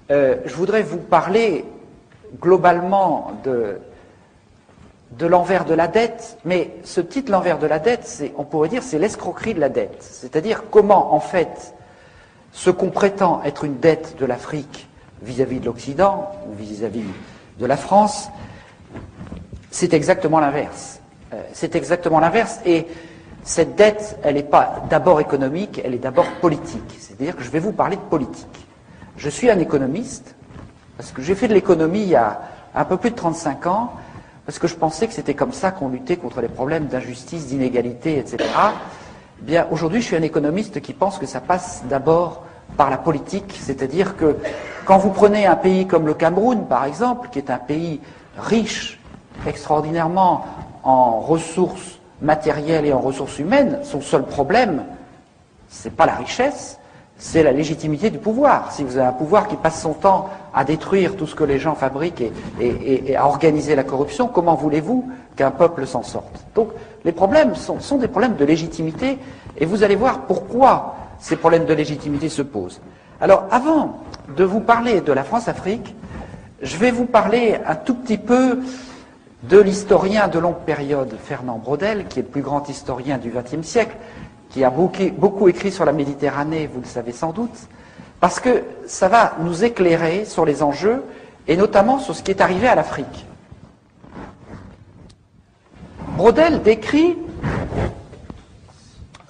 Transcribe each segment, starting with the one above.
Je voudrais vous parler globalement de l'envers de la dette, mais ce titre, l'envers de la dette, on pourrait dire c'est l'escroquerie de la dette. C'est-à-dire comment, en fait, ce qu'on prétend être une dette de l'Afrique vis-à-vis de l'Occident, ou vis-à-vis de la France, c'est exactement l'inverse. C'est exactement l'inverse, et cette dette, elle n'est pas d'abord économique, elle est d'abord politique. C'est-à-dire que je vais vous parler de politique. Je suis un économiste, parce que j'ai fait de l'économie il y a un peu plus de 35 ans, parce que je pensais que c'était comme ça qu'on luttait contre les problèmes d'injustice, d'inégalité, etc. Bien, aujourd'hui, je suis un économiste qui pense que ça passe d'abord par la politique, c'est-à-dire que quand vous prenez un pays comme le Cameroun, par exemple, qui est un pays riche, extraordinairement en ressources matérielles et en ressources humaines, son seul problème, c'est pas la richesse, c'est la légitimité du pouvoir. Si vous avez un pouvoir qui passe son temps à détruire tout ce que les gens fabriquent et à organiser la corruption, comment voulez-vous qu'un peuple s'en sorte? Donc les problèmes sont des problèmes de légitimité, et vous allez voir pourquoi ces problèmes de légitimité se posent. Alors avant de vous parler de la France-Afrique, je vais vous parler un tout petit peu de l'historien de longue période Fernand Braudel, qui est le plus grand historien du XXe siècle, qui a beaucoup écrit sur la Méditerranée, vous le savez sans doute, parce que ça va nous éclairer sur les enjeux, et notamment sur ce qui est arrivé à l'Afrique. Braudel décrit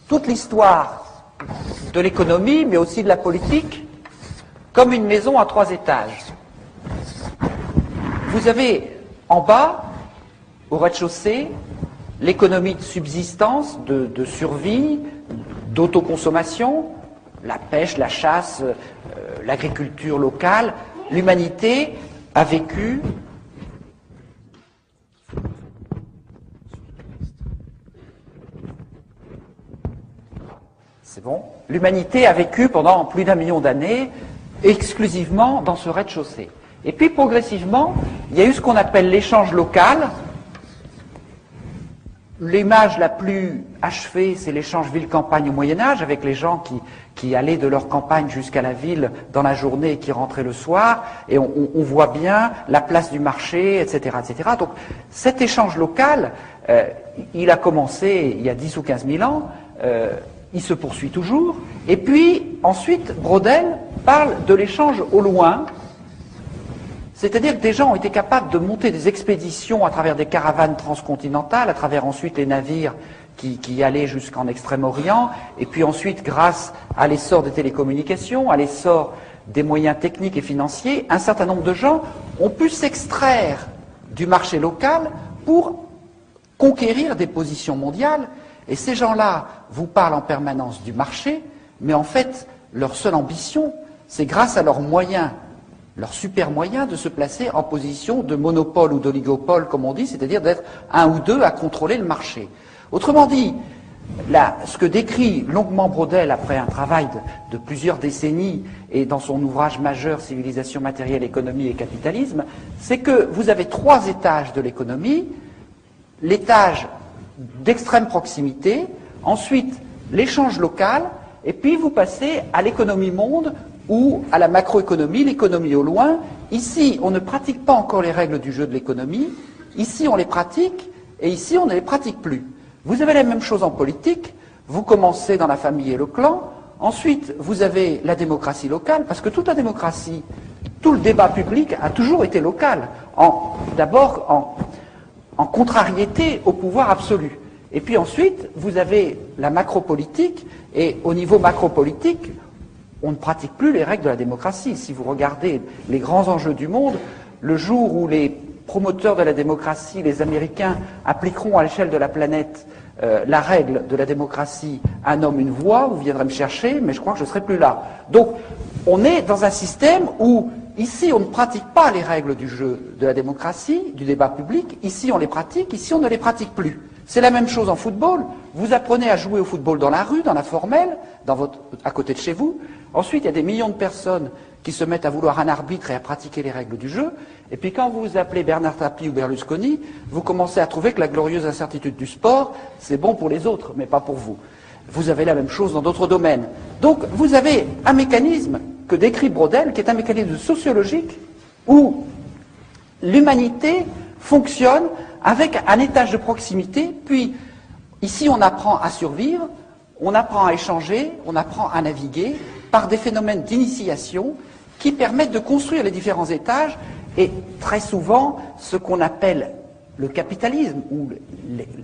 toute l'histoire de l'économie, mais aussi de la politique, comme une maison à 3 étages. Vous avez en bas, au rez-de-chaussée, l'économie de subsistance, de survie, d'autoconsommation, la pêche, la chasse, l'agriculture locale. L'humanité a vécu l'humanité a vécu pendant plus d'1 million d'années exclusivement dans ce rez-de-chaussée. Et puis progressivement, il y a eu ce qu'on appelle l'échange local. L'image la plus achevée, c'est l'échange ville-campagne au Moyen-Âge, avec les gens qui allaient de leur campagne jusqu'à la ville dans la journée et qui rentraient le soir, et on voit bien la place du marché, etc., etc. Donc cet échange local, il a commencé il y a 10 ou 15 000 ans, il se poursuit toujours, et puis ensuite Braudel parle de l'échange au loin. C'est-à-dire que des gens ont été capables de monter des expéditions à travers des caravanes transcontinentales, à travers ensuite les navires qui allaient jusqu'en Extrême-Orient, et puis ensuite, grâce à l'essor des télécommunications, à l'essor des moyens techniques et financiers, un certain nombre de gens ont pu s'extraire du marché local pour conquérir des positions mondiales, et ces gens-là vous parlent en permanence du marché, mais en fait, leur seule ambition, c'est grâce à leurs moyens, leur super moyen de se placer en position de monopole ou d'oligopole, comme on dit, c'est-à-dire d'être un ou deux à contrôler le marché. Autrement dit, là, ce que décrit longuement Braudel après un travail de plusieurs décennies et dans son ouvrage majeur Civilisation matérielle, économie et capitalisme, c'est que vous avez 3 étages de l'économie, l'étage d'extrême proximité, ensuite l'échange local, et puis vous passez à l'économie monde ou à la macroéconomie, l'économie au loin. Ici, on ne pratique pas encore les règles du jeu de l'économie, ici on les pratique, et ici on ne les pratique plus. Vous avez la même chose en politique, vous commencez dans la famille et le clan, ensuite vous avez la démocratie locale, parce que toute la démocratie, tout le débat public a toujours été local, d'abord en contrariété au pouvoir absolu. Et puis ensuite, vous avez la macropolitique, et au niveau macropolitique, on ne pratique plus les règles de la démocratie. Si vous regardez les grands enjeux du monde, le jour où les promoteurs de la démocratie, les Américains, appliqueront à l'échelle de la planète la règle de la démocratie, un homme, une voix, vous viendrez me chercher, mais je crois que je ne serai plus là. Donc, on est dans un système où, ici, on ne pratique pas les règles du jeu de la démocratie, du débat public, ici on les pratique, ici on ne les pratique plus. C'est la même chose en football. Vous apprenez à jouer au football dans la rue, dans la formelle, à côté de chez vous. Ensuite, il y a des millions de personnes qui se mettent à vouloir un arbitre et à pratiquer les règles du jeu. Et puis quand vous vous appelez Bernard Tapie ou Berlusconi, vous commencez à trouver que la glorieuse incertitude du sport, c'est bon pour les autres, mais pas pour vous. Vous avez la même chose dans d'autres domaines. Donc vous avez un mécanisme que décrit Braudel, qui est un mécanisme sociologique où l'humanité fonctionne avec un étage de proximité, puis ici on apprend à survivre, on apprend à échanger, on apprend à naviguer par des phénomènes d'initiation qui permettent de construire les différents étages, et très souvent ce qu'on appelle le capitalisme,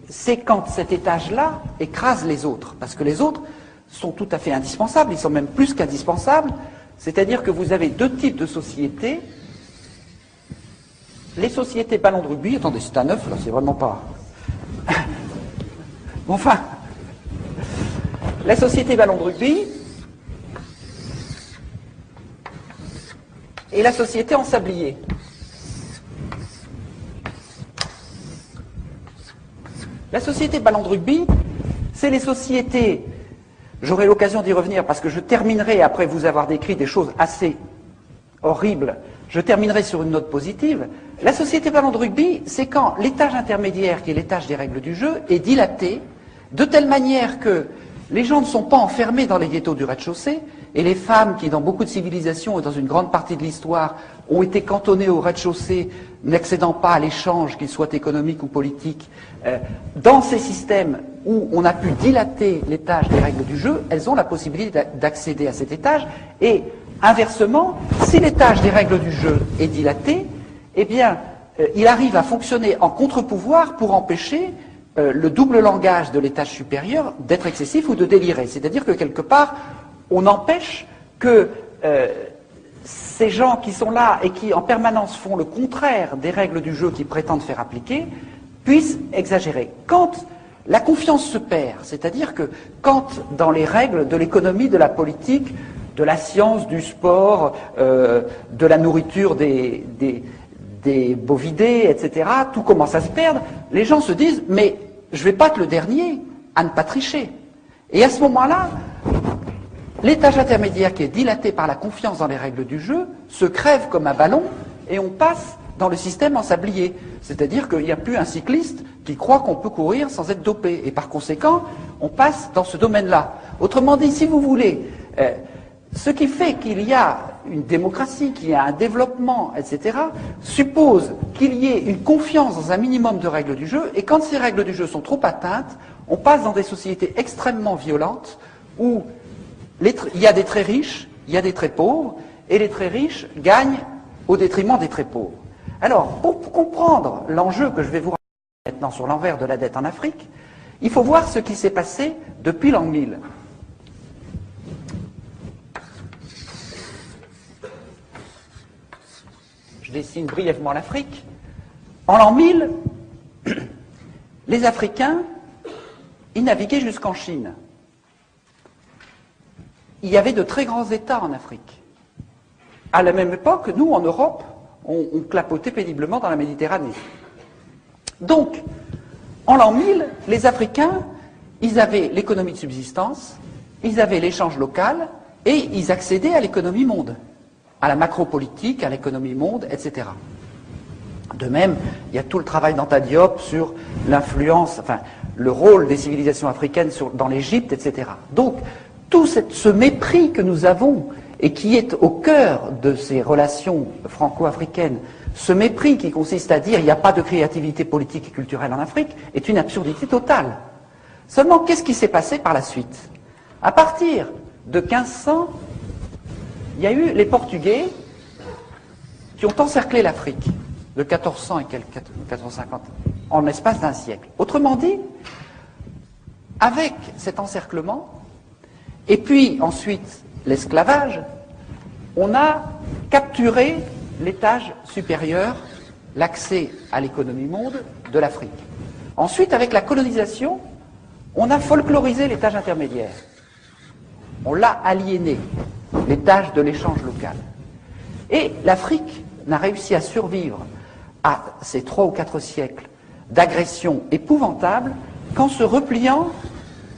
c'est quand cet étage-là écrase les autres, parce que les autres sont tout à fait indispensables, ils sont même plus qu'indispensables, c'est-à-dire que vous avez deux types de sociétés. Les sociétés ballons de rugby, attendez, c'est un œuf, là, c'est vraiment pas... Enfin, la société ballon de rugby et la société en sablier. La société ballon de rugby, c'est les sociétés, j'aurai l'occasion d'y revenir parce que je terminerai, après vous avoir décrit des choses assez horribles, je terminerai sur une note positive. La société ballon de rugby, c'est quand l'étage intermédiaire, qui est l'étage des règles du jeu, est dilaté, de telle manière que les gens ne sont pas enfermés dans les ghettos du rez-de-chaussée, et les femmes qui, dans beaucoup de civilisations et dans une grande partie de l'histoire, ont été cantonnées au rez-de-chaussée, n'accédant pas à l'échange, qu'il soit économique ou politique, dans ces systèmes où on a pu dilater l'étage des règles du jeu, elles ont la possibilité d'accéder à cet étage, et inversement, si l'étage des règles du jeu est dilaté, eh bien, il arrive à fonctionner en contre-pouvoir pour empêcher le double langage de l'étage supérieur d'être excessif ou de délirer. C'est-à-dire que quelque part, on empêche que ces gens qui sont là et qui en permanence font le contraire des règles du jeu qu'ils prétendent faire appliquer, puissent exagérer. Quand la confiance se perd, c'est-à-dire que quand dans les règles de l'économie, de la politique, de la science, du sport, de la nourriture des bovidés, etc., tout commence à se perdre, les gens se disent « mais je ne vais pas être le dernier à ne pas tricher ». Et à ce moment-là, l'étage intermédiaire qui est dilaté par la confiance dans les règles du jeu se crève comme un ballon et on passe dans le système en sablier. C'est-à-dire qu'il n'y a plus un cycliste qui croit qu'on peut courir sans être dopé. Et par conséquent, on passe dans ce domaine-là. Autrement dit, si vous voulez, ce qui fait qu'il y a une démocratie, qu'il y a un développement, etc., suppose qu'il y ait une confiance dans un minimum de règles du jeu, et quand ces règles du jeu sont trop atteintes, on passe dans des sociétés extrêmement violentes où il y a des très riches, il y a des très pauvres, et les très riches gagnent au détriment des très pauvres. Alors, pour comprendre l'enjeu que je vais vous raconter maintenant sur l'envers de la dette en Afrique, il faut voir ce qui s'est passé depuis l'an 1000. Je dessine brièvement l'Afrique. En l'an 1000, les Africains, ils naviguaient jusqu'en Chine. Il y avait de très grands États en Afrique. À la même époque, nous, en Europe, on clapotait péniblement dans la Méditerranée. Donc, en l'an 1000, les Africains, ils avaient l'économie de subsistance, ils avaient l'échange local, et ils accédaient à l'économie monde, à la macropolitique, à l'économie monde, etc. De même, il y a tout le travail d'Anta Diop sur l'influence, enfin, le rôle des civilisations africaines dans l'Égypte, etc. Donc, tout ce mépris que nous avons et qui est au cœur de ces relations franco-africaines, ce mépris qui consiste à dire il n'y a pas de créativité politique et culturelle en Afrique, est une absurdité totale. Seulement, qu'est-ce qui s'est passé par la suite? À partir de 1500, il y a eu les Portugais qui ont encerclé l'Afrique de 1400 et quelques 1450 en l'espace d'un siècle. Autrement dit, avec cet encerclement, et puis ensuite l'esclavage, on a capturé l'étage supérieur, l'accès à l'économie monde de l'Afrique. Ensuite, avec la colonisation, on a folklorisé l'étage intermédiaire. On l'a aliéné, l'étage de l'échange local. Et l'Afrique n'a réussi à survivre à ces 3 ou 4 siècles d'agressions épouvantables qu'en se repliant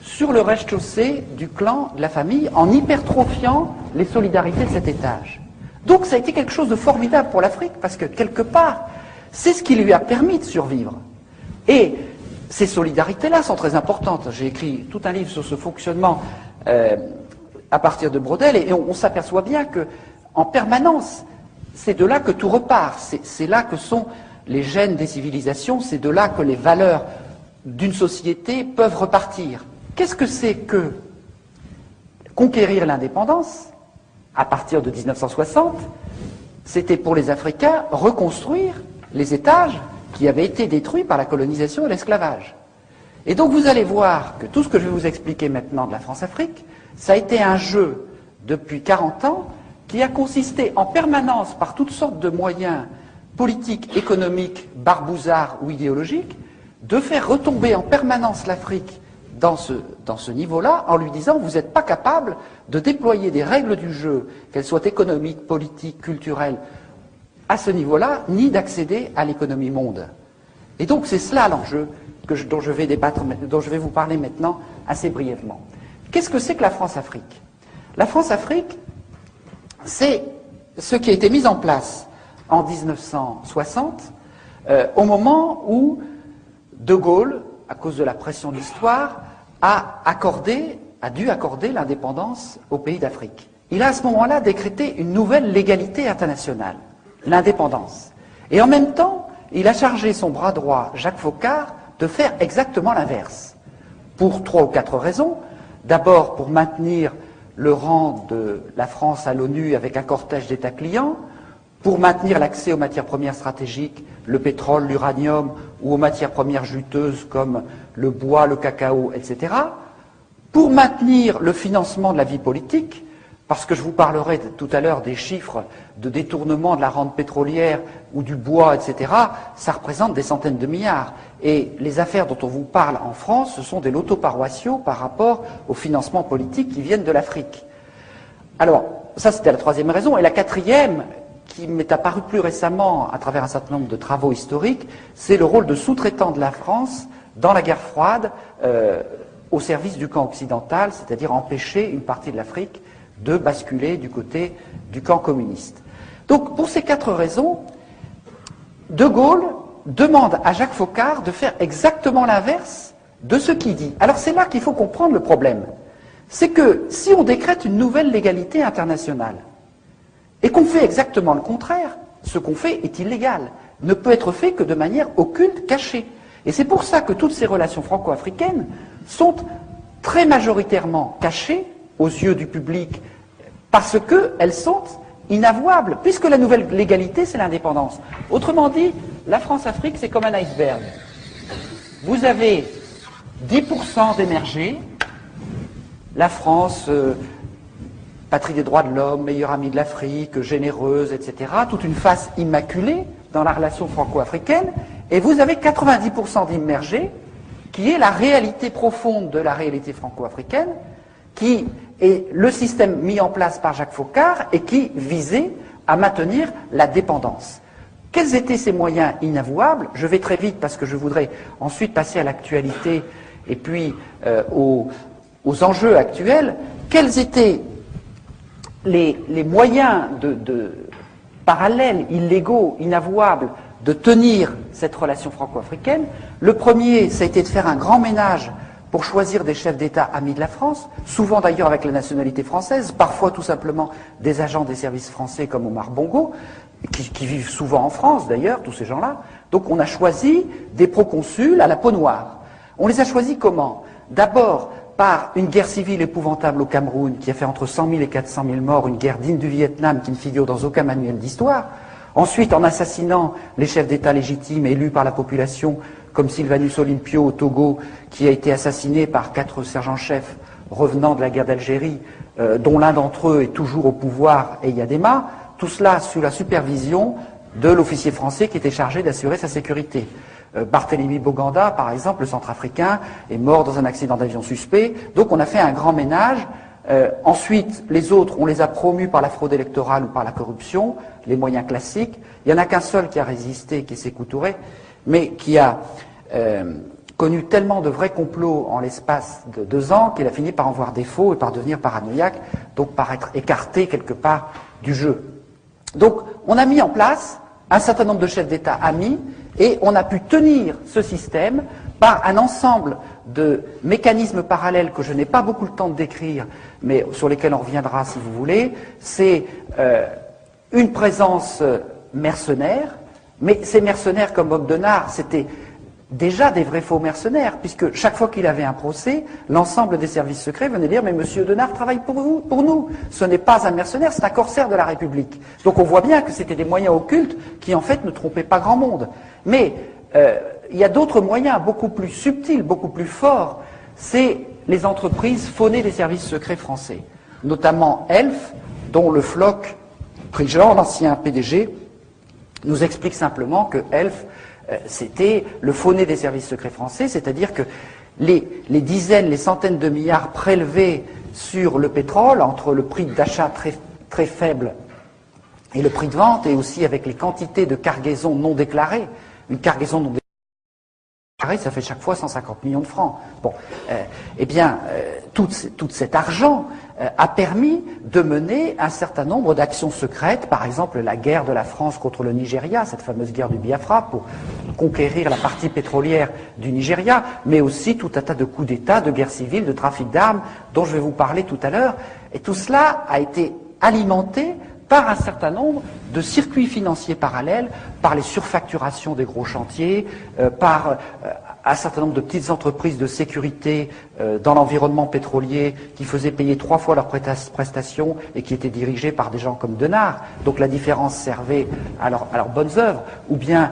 sur le rez-de-chaussée du clan, de la famille, en hypertrophiant les solidarités de cet étage. Donc ça a été quelque chose de formidable pour l'Afrique, parce que quelque part, c'est ce qui lui a permis de survivre. Et ces solidarités-là sont très importantes. J'ai écrit tout un livre sur ce fonctionnement à partir de Braudel, et on s'aperçoit bien que, en permanence, c'est de là que tout repart, c'est là que sont les gènes des civilisations, c'est de là que les valeurs d'une société peuvent repartir. Qu'est-ce que c'est que conquérir l'indépendance à partir de 1960? C'était pour les Africains reconstruire les étages qui avaient été détruits par la colonisation et l'esclavage. Et donc vous allez voir que tout ce que je vais vous expliquer maintenant de la France-Afrique, ça a été un jeu depuis 40 ans qui a consisté en permanence, par toutes sortes de moyens politiques, économiques, barbouzards ou idéologiques, de faire retomber en permanence l'Afrique dans ce niveau-là, en lui disant vous n'êtes pas capable de déployer des règles du jeu, qu'elles soient économiques, politiques, culturelles, à ce niveau-là, ni d'accéder à l'économie monde. Et donc c'est cela l'enjeu dont je vais vous parler maintenant assez brièvement. Qu'est-ce que c'est que la France-Afrique? La France-Afrique, c'est ce qui a été mis en place en 1960, au moment où De Gaulle, à cause de la pression de l'histoire, a dû accorder l'indépendance aux pays d'Afrique. Il a à ce moment-là décrété une nouvelle légalité internationale, l'indépendance. Et en même temps, il a chargé son bras droit, Jacques Foccart, de faire exactement l'inverse. Pour 3 ou 4 raisons. D'abord, pour maintenir le rang de la France à l'ONU avec un cortège d'États clients, pour maintenir l'accès aux matières premières stratégiques, le pétrole, l'uranium, ou aux matières premières juteuses comme le bois, le cacao, etc., pour maintenir le financement de la vie politique, parce que je vous parlerai tout à l'heure des chiffres de détournement de la rente pétrolière ou du bois, etc., ça représente des centaines de milliards. Et les affaires dont on vous parle en France, ce sont des lotos paroissiaux par rapport aux financements politiques qui viennent de l'Afrique. Alors, ça c'était la troisième raison. Et la quatrième, qui m'est apparue plus récemment à travers un certain nombre de travaux historiques, c'est le rôle de sous-traitant de la France dans la guerre froide au service du camp occidental, c'est-à-dire empêcher une partie de l'Afrique de basculer du côté du camp communiste. Donc, pour ces 4 raisons, De Gaulle demande à Jacques Foccart de faire exactement l'inverse de ce qu'il dit. Alors, c'est là qu'il faut comprendre le problème. C'est que si on décrète une nouvelle légalité internationale et qu'on fait exactement le contraire, ce qu'on fait est illégal, ne peut être fait que de manière occulte, cachée. Et c'est pour ça que toutes ces relations franco-africaines sont très majoritairement cachées aux yeux du public, parce qu'elles sont inavouables, puisque la nouvelle légalité, c'est l'indépendance. Autrement dit, la France-Afrique, c'est comme un iceberg. Vous avez 10% d'émergés, la France, patrie des droits de l'homme, meilleure amie de l'Afrique, généreuse, etc., toute une face immaculée dans la relation franco-africaine, et vous avez 90% d'immergés, qui est la réalité profonde de la réalité franco-africaine, qui est le système mis en place par Jacques Foccart et qui visait à maintenir la dépendance. Quels étaient ces moyens inavouables? Je vais très vite parce que je voudrais ensuite passer à l'actualité et puis aux enjeux actuels. Quels étaient les moyens parallèles, illégaux, inavouables de tenir cette relation franco-africaine? Le premier, ça a été de faire un grand ménage pour choisir des chefs d'État amis de la France, souvent d'ailleurs avec la nationalité française, parfois tout simplement des agents des services français comme Omar Bongo, qui vivent souvent en France d'ailleurs, tous ces gens-là. Donc on a choisi des proconsuls à la peau noire. On les a choisis comment? D'abord par une guerre civile épouvantable au Cameroun, qui a fait entre 100 000 et 400 000 morts, une guerre digne du Vietnam qui ne figure dans aucun manuel d'histoire. Ensuite, en assassinant les chefs d'État légitimes élus par la population, comme Sylvanus Olympio au Togo, qui a été assassiné par 4 sergents-chefs revenant de la guerre d'Algérie, dont l'un d'entre eux est toujours au pouvoir, Eyadema, tout cela sous la supervision de l'officier français qui était chargé d'assurer sa sécurité. Barthélemy Boganda, par exemple, le centrafricain, est mort dans un accident d'avion suspect, donc on a fait un grand ménage. Ensuite, les autres, on les a promus par la fraude électorale ou par la corruption, les moyens classiques. Il n'y en a qu'un seul qui a résisté, qui est Sékou Touré, mais qui a connu tellement de vrais complots en l'espace de 2 ans qu'il a fini par en voir défaut et par devenir paranoïaque, donc par être écarté quelque part du jeu. Donc on a mis en place un certain nombre de chefs d'État amis et on a pu tenir ce système par un ensemble de mécanismes parallèles que je n'ai pas beaucoup le temps de décrire, mais sur lesquels on reviendra si vous voulez. C'est une présence mercenaire, mais ces mercenaires comme Bob Denard, c'était déjà des vrais faux mercenaires, puisque chaque fois qu'il avait un procès, l'ensemble des services secrets venait dire « Mais Monsieur Denard travaille pour vous, pour nous. Ce n'est pas un mercenaire, c'est un corsaire de la République. » Donc on voit bien que c'était des moyens occultes qui en fait ne trompaient pas grand monde. Mais il y a d'autres moyens beaucoup plus subtils, beaucoup plus forts. C'est les entreprises faunées des services secrets français, notamment Elf, dont le Floch Prigent, l'ancien PDG, nous explique simplement que Elf, c'était le faux-nez des services secrets français, c'est-à-dire que les dizaines, les centaines de milliards prélevés sur le pétrole, entre le prix d'achat très, très faible et le prix de vente, et aussi avec les quantités de cargaisons non déclarées, une cargaison non déclarée, ça fait chaque fois 150 millions de francs. Bon, tout cet argent a permis de mener un certain nombre d'actions secrètes, par exemple la guerre de la France contre le Nigeria, cette fameuse guerre du Biafra pour conquérir la partie pétrolière du Nigeria, mais aussi tout un tas de coups d'État, de guerres civiles, de trafic d'armes, dont je vais vous parler tout à l'heure. Et tout cela a été alimenté par un certain nombre de circuits financiers parallèles, par les surfacturations des gros chantiers, par un certain nombre de petites entreprises de sécurité dans l'environnement pétrolier qui faisaient payer 3 fois leurs prestations et qui étaient dirigées par des gens comme Denard. Donc la différence servait à leurs bonnes œuvres. Ou bien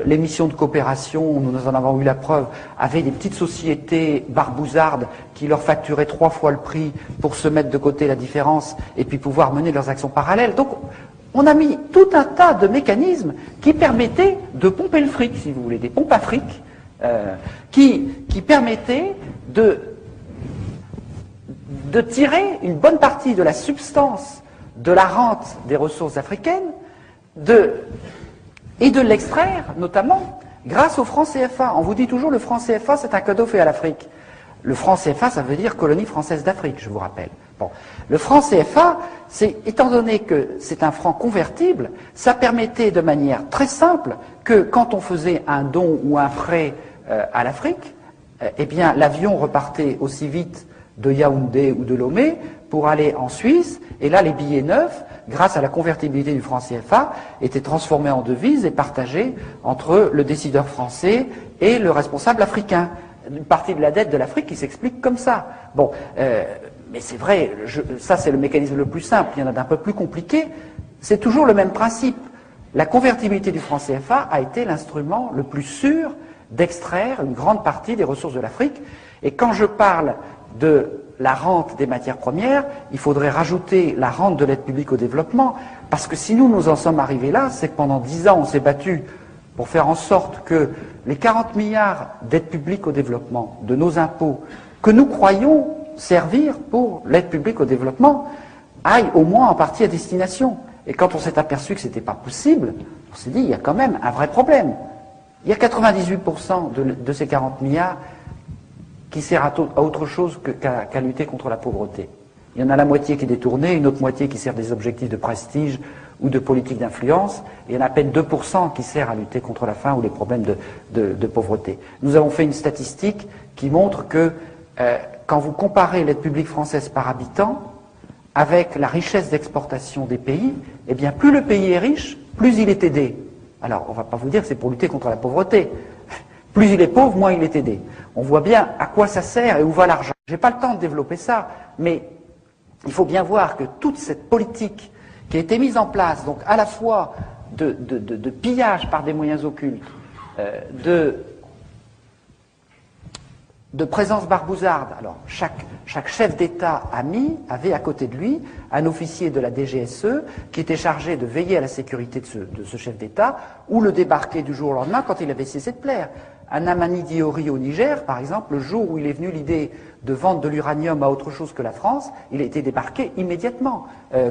les missions de coopération, nous en avons eu la preuve, avaient des petites sociétés barbouzardes qui leur facturaient 3 fois le prix pour se mettre de côté la différence et puis pouvoir mener leurs actions parallèles. Donc on a mis tout un tas de mécanismes qui permettaient de pomper le fric, si vous voulez, des pompes à fric, qui permettaient de tirer une bonne partie de la substance de la rente des ressources africaines et de l'extraire, notamment, grâce au franc CFA. On vous dit toujours le franc CFA, c'est un cadeau fait à l'Afrique. Le franc CFA, ça veut dire colonie française d'Afrique, je vous rappelle. Bon. Le franc CFA, étant donné que c'est un franc convertible, ça permettait de manière très simple que quand on faisait un don ou un prêt à l'Afrique, eh bien l'avion repartait aussi vite de Yaoundé ou de Lomé pour aller en Suisse, et là les billets neufs, grâce à la convertibilité du franc CFA, étaient transformés en devises et partagés entre le décideur français et le responsable africain. Une partie de la dette de l'Afrique qui s'explique comme ça. Bon, mais c'est vrai, ça c'est le mécanisme le plus simple, il y en a d'un peu plus compliqué, c'est toujours le même principe. La convertibilité du franc CFA a été l'instrument le plus sûr d'extraire une grande partie des ressources de l'Afrique, et quand je parle de la rente des matières premières, il faudrait rajouter la rente de l'aide publique au développement, parce que si nous en sommes arrivés là, c'est que pendant 10 ans on s'est battu pour faire en sorte que les 40 milliards d'aide publique au développement de nos impôts, que nous croyons servir pour l'aide publique au développement, aillent au moins en partie à destination. Et quand on s'est aperçu que ce n'était pas possible, on s'est dit, il y a quand même un vrai problème. Il y a 98% de ces 40 milliards qui servent à autre chose qu'à lutter contre la pauvreté. Il y en a la moitié qui est détournée, une autre moitié qui sert des objectifs de prestige ou de politique d'influence, et il y en a à peine 2% qui sert à lutter contre la faim ou les problèmes de pauvreté. Nous avons fait une statistique qui montre que quand vous comparez l'aide publique française par habitant avec la richesse d'exportation des pays, eh bien plus le pays est riche, plus il est aidé. Alors, on ne va pas vous dire que c'est pour lutter contre la pauvreté. Plus il est pauvre, moins il est aidé. On voit bien à quoi ça sert et où va l'argent. Je n'ai pas le temps de développer ça, mais il faut bien voir que toute cette politique qui a été mise en place, donc à la fois de pillage par des moyens occultes, de présence barbouzarde. Alors, chaque chef d'État avait à côté de lui un officier de la DGSE qui était chargé de veiller à la sécurité de ce chef d'État ou le débarquer du jour au lendemain quand il avait cessé de plaire. À Namani Diori au Niger, par exemple, le jour où il est venu l'idée de vendre de l'uranium à autre chose que la France, il a été débarqué immédiatement.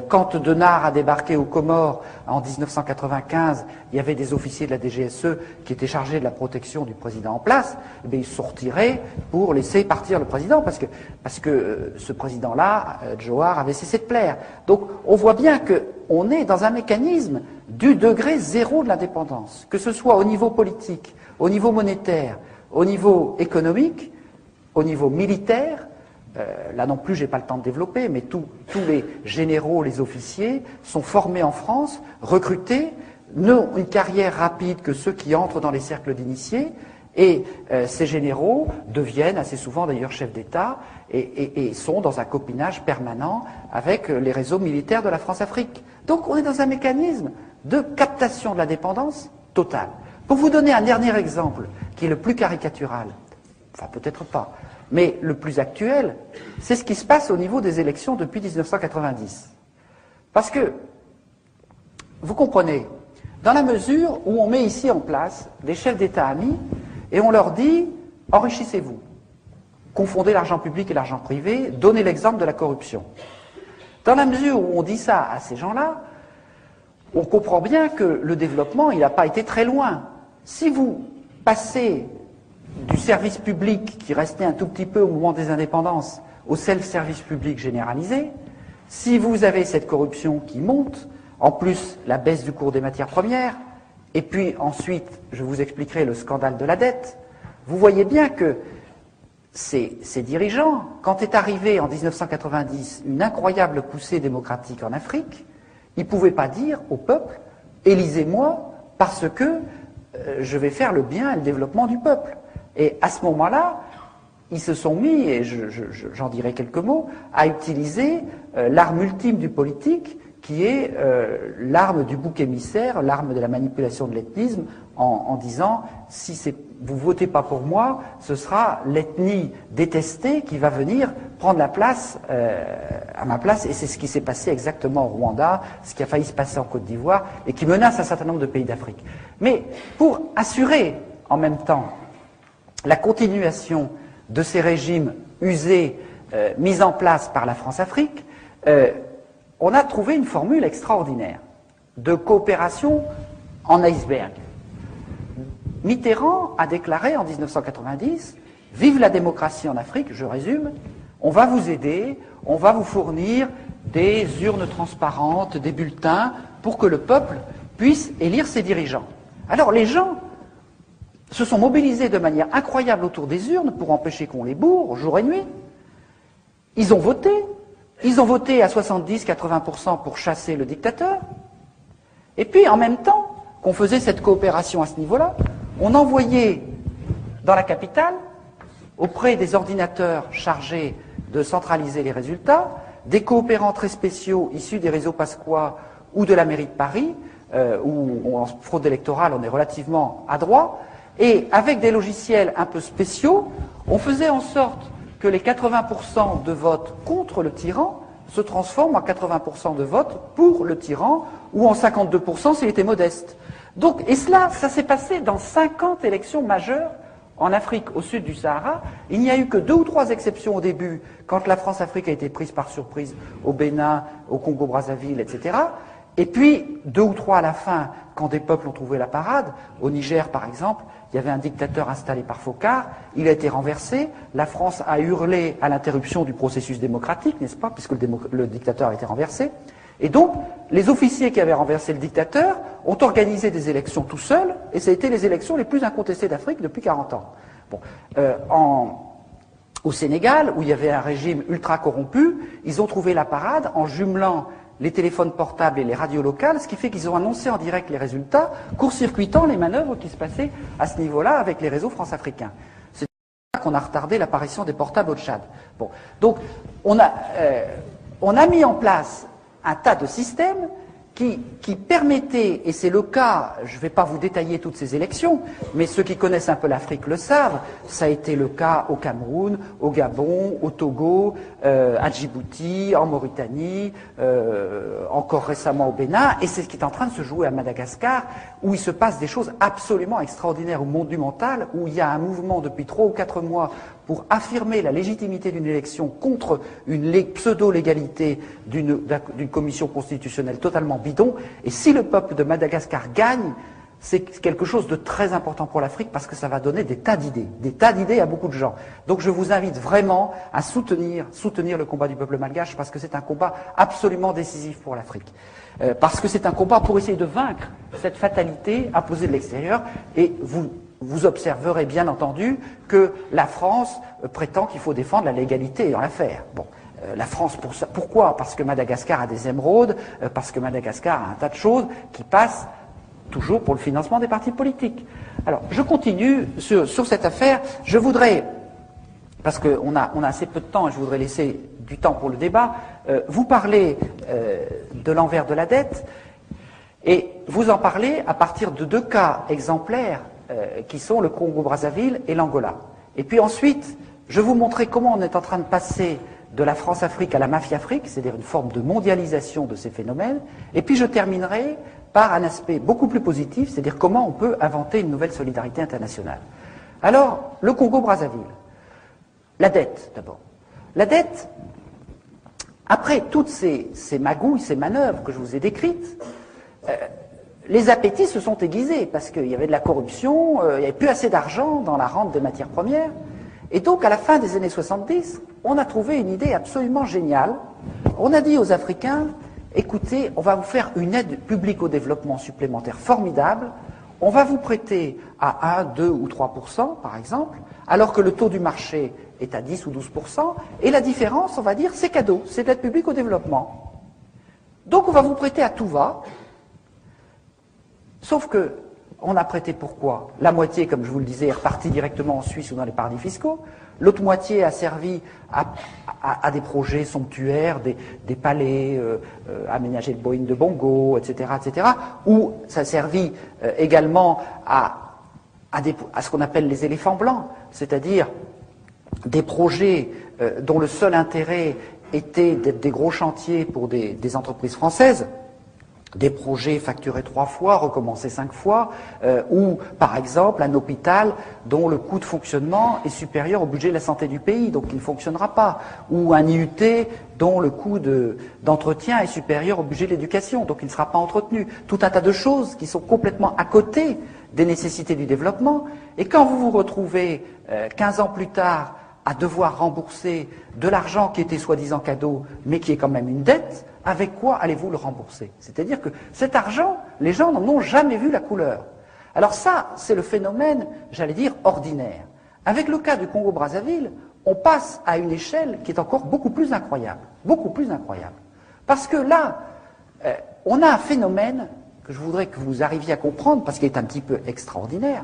Quand Denard a débarqué aux Comores en 1995, il y avait des officiers de la DGSE qui étaient chargés de la protection du président en place. Eh bien, ils se sont retirés pour laisser partir le président, parce que ce président-là, Johar, avait cessé de plaire. Donc on voit bien qu'on est dans un mécanisme du degré zéro de l'indépendance, que ce soit au niveau politique, au niveau monétaire, Au niveau économique, au niveau militaire, là non plus, je n'ai pas le temps de développer, mais tous les généraux, les officiers sont formés en France, recrutés, n'ont une carrière rapide que ceux qui entrent dans les cercles d'initiés, et ces généraux deviennent assez souvent d'ailleurs chefs d'État et sont dans un copinage permanent avec les réseaux militaires de la France-Afrique. Donc on est dans un mécanisme de captation de la dépendance totale. Pour vous donner un dernier exemple, qui est le plus caricatural, enfin peut-être pas, mais le plus actuel, c'est ce qui se passe au niveau des élections depuis 1990. Parce que, vous comprenez, dans la mesure où on met ici en place des chefs d'État amis, et on leur dit, enrichissez-vous, confondez l'argent public et l'argent privé, donnez l'exemple de la corruption. Dans la mesure où on dit ça à ces gens-là, on comprend bien que le développement, il n'a pas été très loin. Si vous passez du service public, qui restait un tout petit peu au moment des indépendances, au self-service public généralisé, si vous avez cette corruption qui monte, en plus la baisse du cours des matières premières, et puis ensuite, je vous expliquerai le scandale de la dette, vous voyez bien que ces dirigeants, quand est arrivé en 1990 une incroyable poussée démocratique en Afrique, ils ne pouvaient pas dire au peuple « élisez-moi parce que je vais faire le bien et le développement du peuple ». Et à ce moment-là, ils se sont mis, et j'en dirai quelques mots, à utiliser l'arme ultime du politique, qui est l'arme du bouc émissaire, l'arme de la manipulation de l'ethnisme, en disant « si vous ne votez pas pour moi, ce sera l'ethnie détestée qui va venir prendre la place à ma place ». Et c'est ce qui s'est passé exactement au Rwanda, ce qui a failli se passer en Côte d'Ivoire, et qui menace un certain nombre de pays d'Afrique. Mais pour assurer en même temps la continuation de ces régimes usés, mis en place par la France-Afrique, on a trouvé une formule extraordinaire de coopération en iceberg. Mitterrand a déclaré en 1990 « Vive la démocratie en Afrique », je résume, on va vous aider, on va vous fournir des urnes transparentes, des bulletins, pour que le peuple puisse élire ses dirigeants. Alors les gens se sont mobilisés de manière incroyable autour des urnes pour empêcher qu'on les bourre jour et nuit. Ils ont voté à 70-80% pour chasser le dictateur. Et puis, en même temps qu'on faisait cette coopération à ce niveau-là, on envoyait dans la capitale, auprès des ordinateurs chargés de centraliser les résultats, des coopérants très spéciaux issus des réseaux Pasqua ou de la mairie de Paris, où en fraude électorale on est relativement adroit, et avec des logiciels un peu spéciaux, on faisait en sorte que les 80% de votes contre le tyran se transforment en 80% de votes pour le tyran, ou en 52% s'il était modeste. Donc, et cela, ça s'est passé dans 50 élections majeures en Afrique, au sud du Sahara. Il n'y a eu que 2 ou 3 exceptions au début, quand la France-Afrique a été prise par surprise au Bénin, au Congo-Brazzaville, etc. Et puis, 2 ou 3 à la fin, quand des peuples ont trouvé la parade. Au Niger, par exemple, il y avait un dictateur installé par Focard, il a été renversé, la France a hurlé à l'interruption du processus démocratique, n'est-ce pas, puisque le dictateur a été renversé. Et donc, les officiers qui avaient renversé le dictateur ont organisé des élections tout seuls, et ça a été les élections les plus incontestées d'Afrique depuis 40 ans. Bon, au Sénégal, où il y avait un régime ultra corrompu, ils ont trouvé la parade en jumelant les téléphones portables et les radios locales, ce qui fait qu'ils ont annoncé en direct les résultats, court-circuitant les manœuvres qui se passaient à ce niveau-là avec les réseaux france-africains. C'est pour ça qu'on a retardé l'apparition des portables au Tchad. Bon. Donc, on a mis en place un tas de systèmes qui permettaient, et c'est le cas, je ne vais pas vous détailler toutes ces élections, mais ceux qui connaissent un peu l'Afrique le savent, ça a été le cas au Cameroun, au Gabon, au Togo, à Djibouti, en Mauritanie, encore récemment au Bénin, et c'est ce qui est en train de se jouer à Madagascar, où il se passe des choses absolument extraordinaires ou monumentales, où il y a un mouvement depuis 3 ou 4 mois pour affirmer la légitimité d'une élection contre une pseudo-légalité d'une commission constitutionnelle totalement bidon. Et si le peuple de Madagascar gagne, c'est quelque chose de très important pour l'Afrique parce que ça va donner des tas d'idées à beaucoup de gens. Donc je vous invite vraiment à soutenir le combat du peuple malgache parce que c'est un combat absolument décisif pour l'Afrique. Parce que c'est un combat pour essayer de vaincre cette fatalité imposée de l'extérieur. Et vous vous observerez bien entendu que la France prétend qu'il faut défendre la légalité dans l'affaire. Bon, la France, pour ça, pourquoi? Parce que Madagascar a des émeraudes, parce que Madagascar a un tas de choses qui passent toujours pour le financement des partis politiques. Alors, je continue sur cette affaire. Je voudrais, parce qu'on a assez peu de temps et je voudrais laisser du temps pour le débat, vous parler de l'envers de la dette et vous en parler à partir de deux cas exemplaires qui sont le Congo-Brazzaville et l'Angola. Et puis ensuite, je vais vous montrer comment on est en train de passer de la France-Afrique à la mafia-Afrique, c'est-à-dire une forme de mondialisation de ces phénomènes. Et puis je terminerai par un aspect beaucoup plus positif, c'est-à-dire comment on peut inventer une nouvelle solidarité internationale. Alors, le Congo-Brazzaville. La dette, d'abord. La dette, après toutes ces magouilles, ces manœuvres que je vous ai décrites, les appétits se sont aiguisés parce qu'il y avait de la corruption, il n'y avait plus assez d'argent dans la rente des matières premières. Et donc, à la fin des années 70, on a trouvé une idée absolument géniale. On a dit aux Africains, écoutez, on va vous faire une aide publique au développement supplémentaire formidable. On va vous prêter à 1, 2 ou 3%, par exemple, alors que le taux du marché est à 10 ou 12%. Et la différence, on va dire, c'est cadeau, c'est de l'aide publique au développement. Donc, on va vous prêter à tout va. Sauf que, on a prêté pourquoi? La moitié, comme je vous le disais, est repartie directement en Suisse ou dans les paradis fiscaux. L'autre moitié a servi à des projets somptuaires, des palais, aménager le Boeing de Bongo, etc., etc. Ou ça a servi également à ce qu'on appelle les éléphants blancs, c'est-à-dire des projets dont le seul intérêt était d'être des gros chantiers pour des entreprises françaises. Des projets facturés 3 fois, recommencés 5 fois, ou par exemple un hôpital dont le coût de fonctionnement est supérieur au budget de la santé du pays, donc il ne fonctionnera pas, ou un IUT dont le coût d'entretien est supérieur au budget de l'éducation, donc il ne sera pas entretenu. Tout un tas de choses qui sont complètement à côté des nécessités du développement, et quand vous vous retrouvez 15 ans plus tard à devoir rembourser de l'argent qui était soi-disant cadeau, mais qui est quand même une dette, avec quoi allez-vous le rembourser? C'est-à-dire que cet argent, les gens n'en ont jamais vu la couleur. Alors ça, c'est le phénomène, j'allais dire, ordinaire. Avec le cas du Congo-Brazzaville, on passe à une échelle qui est encore beaucoup plus incroyable. Beaucoup plus incroyable. Parce que là, on a un phénomène que je voudrais que vous arriviez à comprendre, parce qu'il est un petit peu extraordinaire.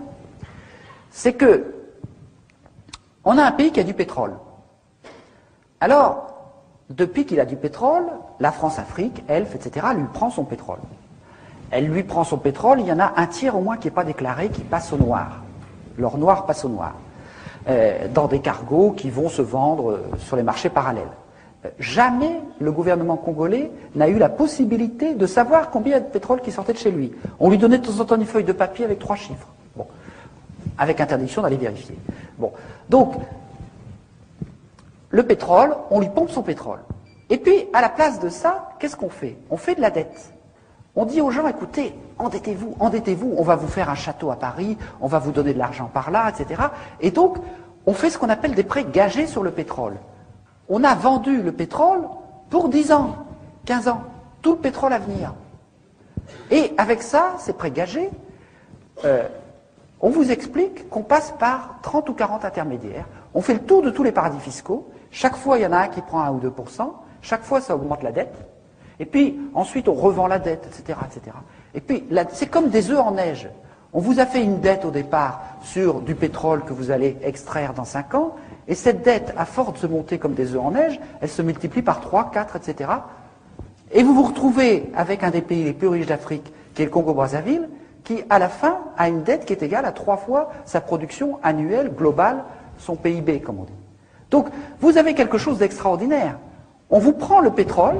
C'est que on a un pays qui a du pétrole. Alors, depuis qu'il a du pétrole, la France-Afrique, ELF, etc., lui prend son pétrole. Elle lui prend son pétrole, il y en a un tiers au moins qui n'est pas déclaré, qui passe au noir. L'or noir passe au noir. Dans des cargos qui vont se vendre sur les marchés parallèles. Jamais le gouvernement congolais n'a eu la possibilité de savoir combien il y a de pétrole qui sortait de chez lui. On lui donnait de temps en temps une feuille de papier avec 3 chiffres. Bon. Avec interdiction d'aller vérifier. Bon. Donc, le pétrole, on lui pompe son pétrole. Et puis, à la place de ça, qu'est-ce qu'on fait? On fait de la dette. On dit aux gens, écoutez, endettez-vous, on va vous faire un château à Paris, on va vous donner de l'argent par là, etc. Et donc, on fait ce qu'on appelle des prêts gagés sur le pétrole. On a vendu le pétrole pour 10 ans, 15 ans, tout le pétrole à venir. Et avec ça, ces prêts gagés, on vous explique qu'on passe par 30 ou 40 intermédiaires. On fait le tour de tous les paradis fiscaux. Chaque fois, il y en a un qui prend 1 ou 2%. Chaque fois, ça augmente la dette. Et puis, ensuite, on revend la dette, etc., etc. Et puis, c'est comme des œufs en neige. On vous a fait une dette au départ sur du pétrole que vous allez extraire dans 5 ans. Et cette dette, à force de se monter comme des œufs en neige, elle se multiplie par 3, 4, etc. Et vous vous retrouvez avec un des pays les plus riches d'Afrique, qui est le Congo-Brazzaville, qui, à la fin, a une dette qui est égale à 3 fois sa production annuelle globale, son PIB, comme on dit. Donc, vous avez quelque chose d'extraordinaire. On vous prend le pétrole,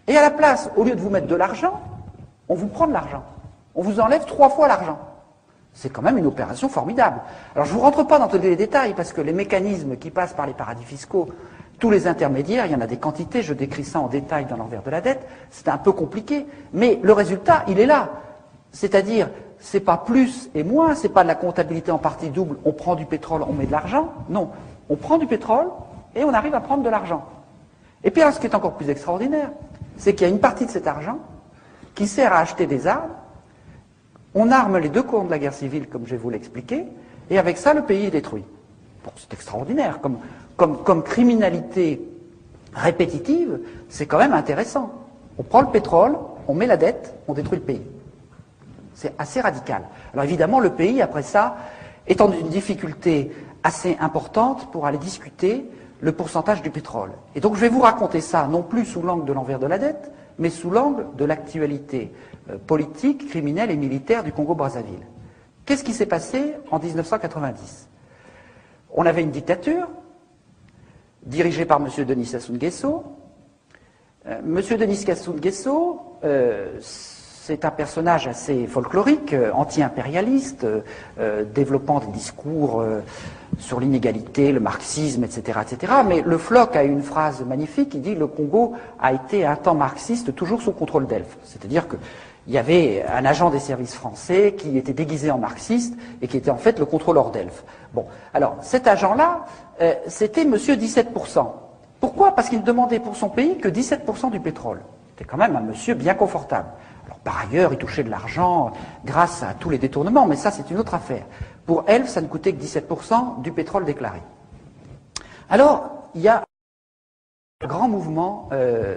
et à la place, au lieu de vous mettre de l'argent, on vous prend de l'argent. On vous enlève 3 fois l'argent. C'est quand même une opération formidable. Alors, je ne vous rentre pas dans tous les détails, parce que les mécanismes qui passent par les paradis fiscaux, tous les intermédiaires, il y en a des quantités, je décris ça en détail dans l'envers de la dette, c'est un peu compliqué, mais le résultat, il est là. C'est-à-dire, c'est pas plus et moins, c'est pas de la comptabilité en partie double, on prend du pétrole, on met de l'argent. Non, on prend du pétrole et on arrive à prendre de l'argent. Et puis alors, ce qui est encore plus extraordinaire, c'est qu'il y a une partie de cet argent qui sert à acheter des armes On arme les deux cours de la guerre civile, comme je vais vous l'expliquer, et avec ça, le pays est détruit. Bon, c'est extraordinaire. Comme criminalité répétitive, c'est quand même intéressant. On prend le pétrole, on met la dette, on détruit le pays. C'est assez radical. Alors évidemment, le pays, après ça, est dans une difficulté assez importante pour aller discuter le pourcentage du pétrole. Et donc je vais vous raconter ça, non plus sous l'angle de l'envers de la dette, mais sous l'angle de l'actualité politique, criminelle et militaire du Congo-Brazzaville. Qu'est-ce qui s'est passé en 1990 ? On avait une dictature dirigée par M. Denis Sassou Nguesso. M. Denis Sassou Nguesso, c'est un personnage assez folklorique, anti-impérialiste, développant des discours sur l'inégalité, le marxisme, etc., etc. Mais le Floch a une phrase magnifique, il dit « Le Congo a été un temps marxiste toujours sous contrôle d'Elf ». C'est-à-dire qu'il y avait un agent des services français qui était déguisé en marxiste et qui était en fait le contrôleur d'Elf. Bon, alors cet agent-là, c'était monsieur 17%. Pourquoi ? Parce qu'il ne demandait pour son pays que 17% du pétrole. C'était quand même un monsieur bien confortable. Alors, par ailleurs, il touchait de l'argent grâce à tous les détournements, mais ça, c'est une autre affaire. Pour Elf, ça ne coûtait que 17% du pétrole déclaré. Alors, il y a un grand mouvement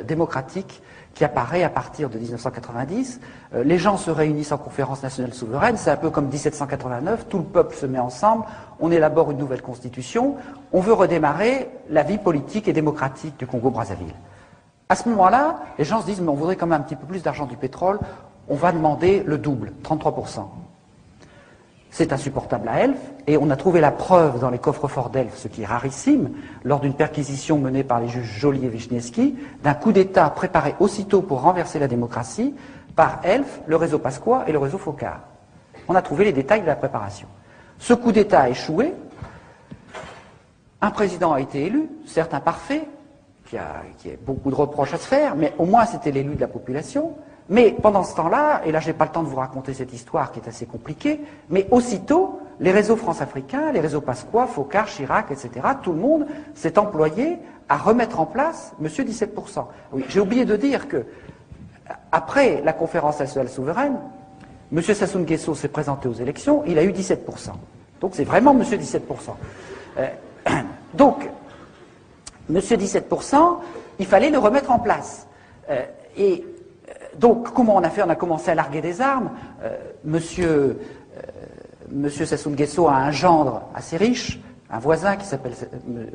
démocratique qui apparaît à partir de 1990. Les gens se réunissent en conférence nationale souveraine, c'est un peu comme 1789, tout le peuple se met ensemble, on élabore une nouvelle constitution, on veut redémarrer la vie politique et démocratique du Congo-Brazzaville. À ce moment-là, les gens se disent, mais on voudrait quand même un petit peu plus d'argent du pétrole, on va demander le double, 33%. C'est insupportable à Elf, et on a trouvé la preuve dans les coffres-forts d'Elf, ce qui est rarissime, lors d'une perquisition menée par les juges Joly et Wisniewski, d'un coup d'État préparé aussitôt pour renverser la démocratie par Elf, le réseau Pasqua et le réseau Focard. On a trouvé les détails de la préparation. Ce coup d'État a échoué, un président a été élu, certes imparfait, qui a beaucoup de reproches à se faire, mais au moins c'était l'élu de la population. Mais pendant ce temps-là, et là je n'ai pas le temps de vous raconter cette histoire qui est assez compliquée, mais aussitôt, les réseaux France-Africains, les réseaux Pasqua, Focard, Chirac, etc., tout le monde s'est employé à remettre en place monsieur 17%. Oui, j'ai oublié de dire que, après la conférence nationale souveraine, monsieur Sassou Nguesso s'est présenté aux élections, il a eu 17%. Donc c'est vraiment monsieur 17%. Donc, monsieur 17%, il fallait le remettre en place. Donc, comment on a fait ? On a commencé à larguer des armes. Monsieur Sassou Nguesso a un gendre assez riche, un voisin qui s'appelle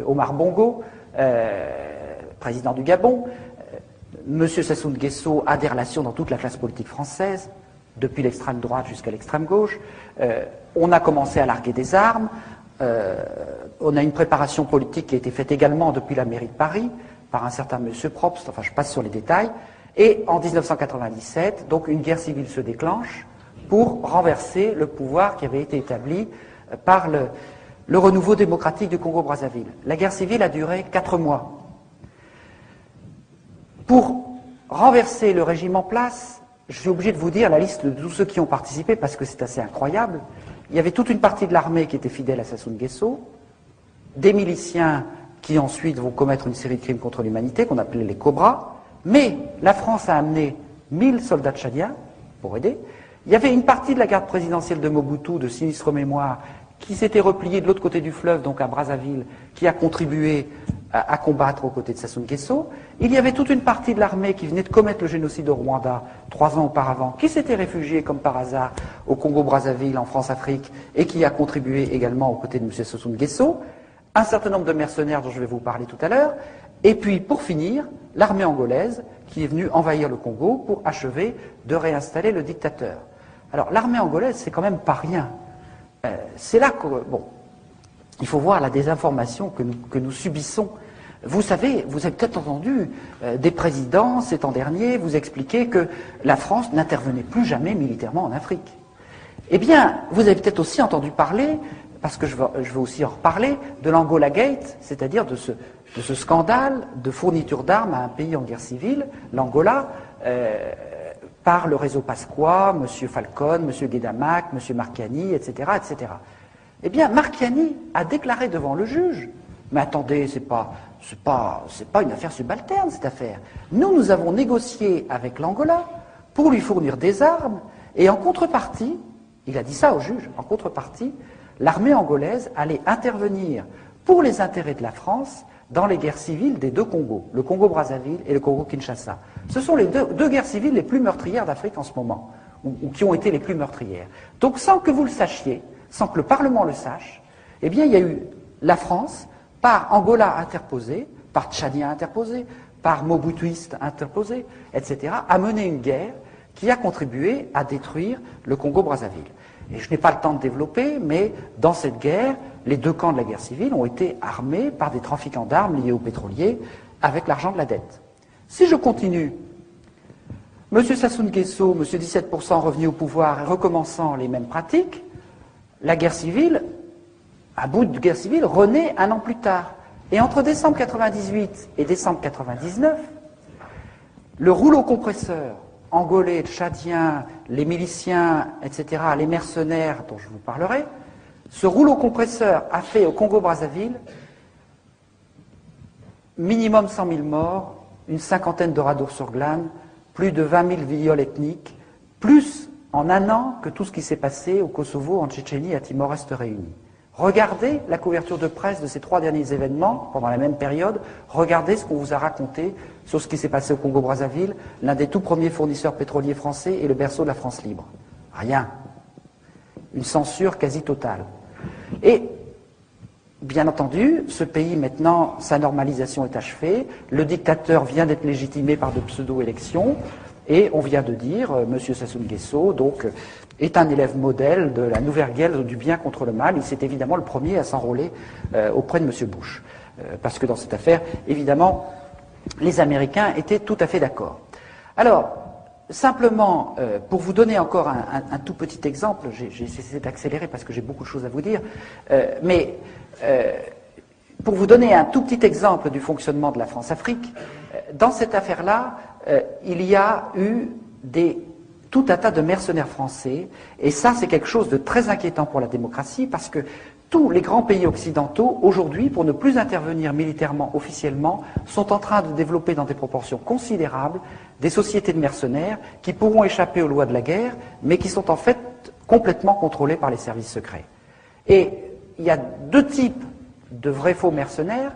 Omar Bongo, président du Gabon. Monsieur Sassou Nguesso a des relations dans toute la classe politique française, depuis l'extrême droite jusqu'à l'extrême gauche. On a commencé à larguer des armes. On a une préparation politique qui a été faite également depuis la mairie de Paris, par un certain monsieur Probst, enfin je passe sur les détails. Et en 1997, donc une guerre civile se déclenche pour renverser le pouvoir qui avait été établi par le renouveau démocratique du Congo-Brazzaville. La guerre civile a duré 4 mois. Pour renverser le régime en place, je suis obligé de vous dire la liste de tous ceux qui ont participé parce que c'est assez incroyable. Il y avait toute une partie de l'armée qui était fidèle à Sassou Nguesso, des miliciens qui ensuite vont commettre une série de crimes contre l'humanité qu'on appelait les Cobras. Mais la France a amené 1000 soldats tchadiens pour aider. Il y avait une partie de la garde présidentielle de Mobutu, de sinistre mémoire, qui s'était repliée de l'autre côté du fleuve, donc à Brazzaville, qui a contribué à combattre aux côtés de Sassou Nguesso. Il y avait toute une partie de l'armée qui venait de commettre le génocide au Rwanda 3 ans auparavant, qui s'était réfugiée comme par hasard au Congo-Brazzaville, en France-Afrique, et qui a contribué également aux côtés de M. Sassou Nguesso. Un certain nombre de mercenaires dont je vais vous parler tout à l'heure. Et puis, pour finir, l'armée angolaise qui est venue envahir le Congo pour achever de réinstaller le dictateur. Alors, l'armée angolaise, c'est quand même pas rien. C'est là que, bon, il faut voir la désinformation que nous subissons. Vous savez, vous avez peut-être entendu des présidents ces temps derniers vous expliquer que la France n'intervenait plus jamais militairement en Afrique. Eh bien, vous avez peut-être aussi entendu parler, parce que je veux aussi en reparler, de l'Angola Gate, c'est-à-dire de ce scandale de fourniture d'armes à un pays en guerre civile, l'Angola, par le réseau Pasqua, M. Falcon, M. Guedamac, M. Marchiani, etc., etc. Eh bien, Marchiani a déclaré devant le juge, mais attendez, c'est pas une affaire subalterne, cette affaire. Nous avons négocié avec l'Angola pour lui fournir des armes, et en contrepartie, Il a dit ça au juge. En contrepartie, l'armée angolaise allait intervenir pour les intérêts de la France dans les guerres civiles des deux Congos, le Congo-Brazzaville et le Congo-Kinshasa. Ce sont les deux guerres civiles les plus meurtrières d'Afrique en ce moment, ou qui ont été les plus meurtrières. Donc sans que vous le sachiez, sans que le Parlement le sache, eh bien il y a eu la France, par Angola interposé, par Tchadien interposé, par Mobutuiste interposé, etc., a mené une guerre qui a contribué à détruire le Congo-Brazzaville. Et je n'ai pas le temps de développer, mais dans cette guerre, les deux camps de la guerre civile ont été armés par des trafiquants d'armes liés aux pétroliers avec l'argent de la dette. Si je continue, M. Sassou Nguesso, M. 17% revenu au pouvoir et recommençant les mêmes pratiques, la guerre civile, un bout de guerre civile, renaît un an plus tard. Et entre décembre 98 et décembre 99, le rouleau compresseur angolais, tchadien, les miliciens, etc., les mercenaires dont je vous parlerai, ce rouleau compresseur a fait au Congo-Brazzaville minimum 100 000 morts, une cinquantaine de radours sur glane, plus de 20 000 viols ethniques, plus en un an que tout ce qui s'est passé au Kosovo, en Tchétchénie et à Timor-Est réunis. Regardez la couverture de presse de ces 3 derniers événements pendant la même période. Regardez ce qu'on vous a raconté sur ce qui s'est passé au Congo-Brazzaville, l'un des tout premiers fournisseurs pétroliers français et le berceau de la France libre. Rien. Une censure quasi totale. Et, bien entendu, ce pays maintenant, sa normalisation est achevée. Le dictateur vient d'être légitimé par de pseudo-élections. Et on vient de dire, M. Sassou Nguesso, donc, est un élève modèle de la nouvelle guerre du bien contre le mal. Il s'est évidemment le premier à s'enrôler auprès de M. Bush. Parce que dans cette affaire, évidemment, les Américains étaient tout à fait d'accord. Alors, simplement, pour vous donner encore un tout petit exemple, j'ai essayé d'accélérer parce que j'ai beaucoup de choses à vous dire, mais pour vous donner un tout petit exemple du fonctionnement de la France-Afrique, dans cette affaire-là, il y a eu tout un tas de mercenaires français, et ça c'est quelque chose de très inquiétant pour la démocratie, parce que tous les grands pays occidentaux, aujourd'hui, pour ne plus intervenir militairement officiellement, sont en train de développer dans des proportions considérables des sociétés de mercenaires qui pourront échapper aux lois de la guerre, mais qui sont en fait complètement contrôlées par les services secrets. Et il y a deux types de vrais faux mercenaires.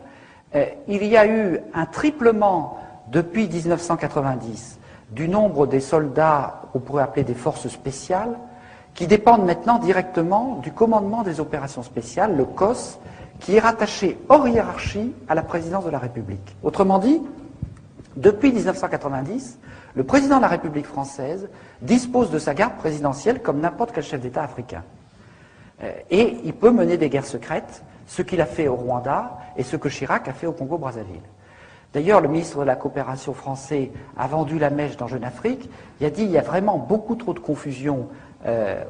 Il y a eu un triplement depuis 1990 du nombre des soldats qu'on pourrait appeler des forces spéciales, qui dépendent maintenant directement du commandement des opérations spéciales, le COS, qui est rattaché hors hiérarchie à la présidence de la République. Autrement dit, depuis 1990, le président de la République française dispose de sa garde présidentielle comme n'importe quel chef d'État africain. Et il peut mener des guerres secrètes, ce qu'il a fait au Rwanda et ce que Chirac a fait au Congo-Brazzaville. D'ailleurs, le ministre de la Coopération français a vendu la mèche dans Jeune Afrique. Il a dit qu'il y a vraiment beaucoup trop de confusion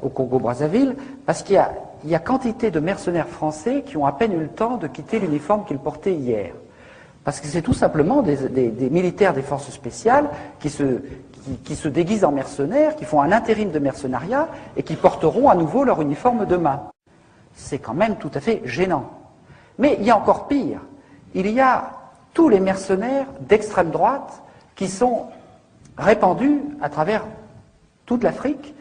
au Congo-Brazzaville, parce qu'il y a quantité de mercenaires français qui ont à peine eu le temps de quitter l'uniforme qu'ils portaient hier. Parce que c'est tout simplement des militaires des forces spéciales qui se déguisent en mercenaires, qui font un intérim de mercenariat et qui porteront à nouveau leur uniforme demain. C'est quand même tout à fait gênant. Mais il y a encore pire. Il y a tous les mercenaires d'extrême droite qui sont répandus à travers toute l'Afrique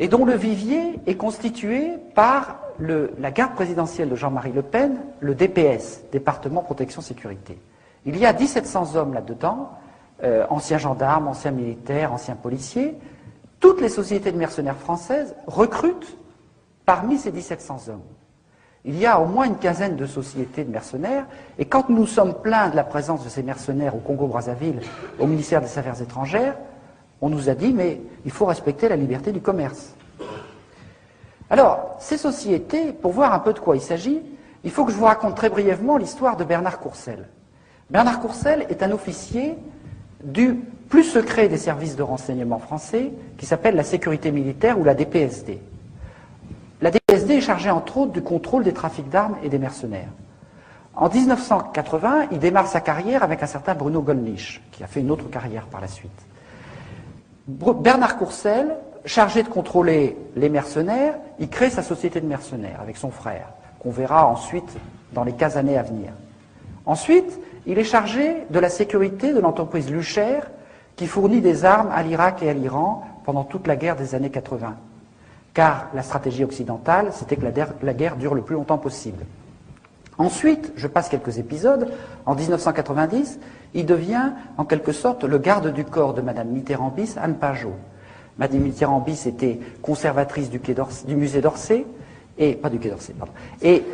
et dont le vivier est constitué par la garde présidentielle de Jean-Marie Le Pen, le DPS, Département Protection Sécurité. Il y a 1700 hommes là-dedans, anciens gendarmes, anciens militaires, anciens policiers. Toutes les sociétés de mercenaires françaises recrutent parmi ces 1700 hommes. Il y a au moins une quinzaine de sociétés de mercenaires, et quand nous sommes plaints de la présence de ces mercenaires au Congo-Brazzaville, au ministère des Affaires étrangères, on nous a dit, mais il faut respecter la liberté du commerce. Alors, ces sociétés, pour voir un peu de quoi il s'agit, il faut que je vous raconte très brièvement l'histoire de Bernard Courcelles. Bernard Courcelles est un officier du plus secret des services de renseignement français, qui s'appelle la sécurité militaire ou la DPSD. La DPSD est chargée entre autres du contrôle des trafics d'armes et des mercenaires. En 1980, il démarre sa carrière avec un certain Bruno Gollnisch, qui a fait une autre carrière par la suite. Bernard Courcelles, chargé de contrôler les mercenaires, il crée sa société de mercenaires avec son frère, qu'on verra ensuite dans les 15 années à venir. Ensuite, il est chargé de la sécurité de l'entreprise Lucher, qui fournit des armes à l'Irak et à l'Iran pendant toute la guerre des années 80. car la stratégie occidentale, c'était que la guerre dure le plus longtemps possible. Ensuite, je passe quelques épisodes, en 1990, il devient en quelque sorte le garde du corps de Madame Mitterrand-Bis, Anne Pajot. Madame Mitterrand-Bis était conservatrice du musée d'Orsay, et pas du Quai d'Orsay, pardon. Et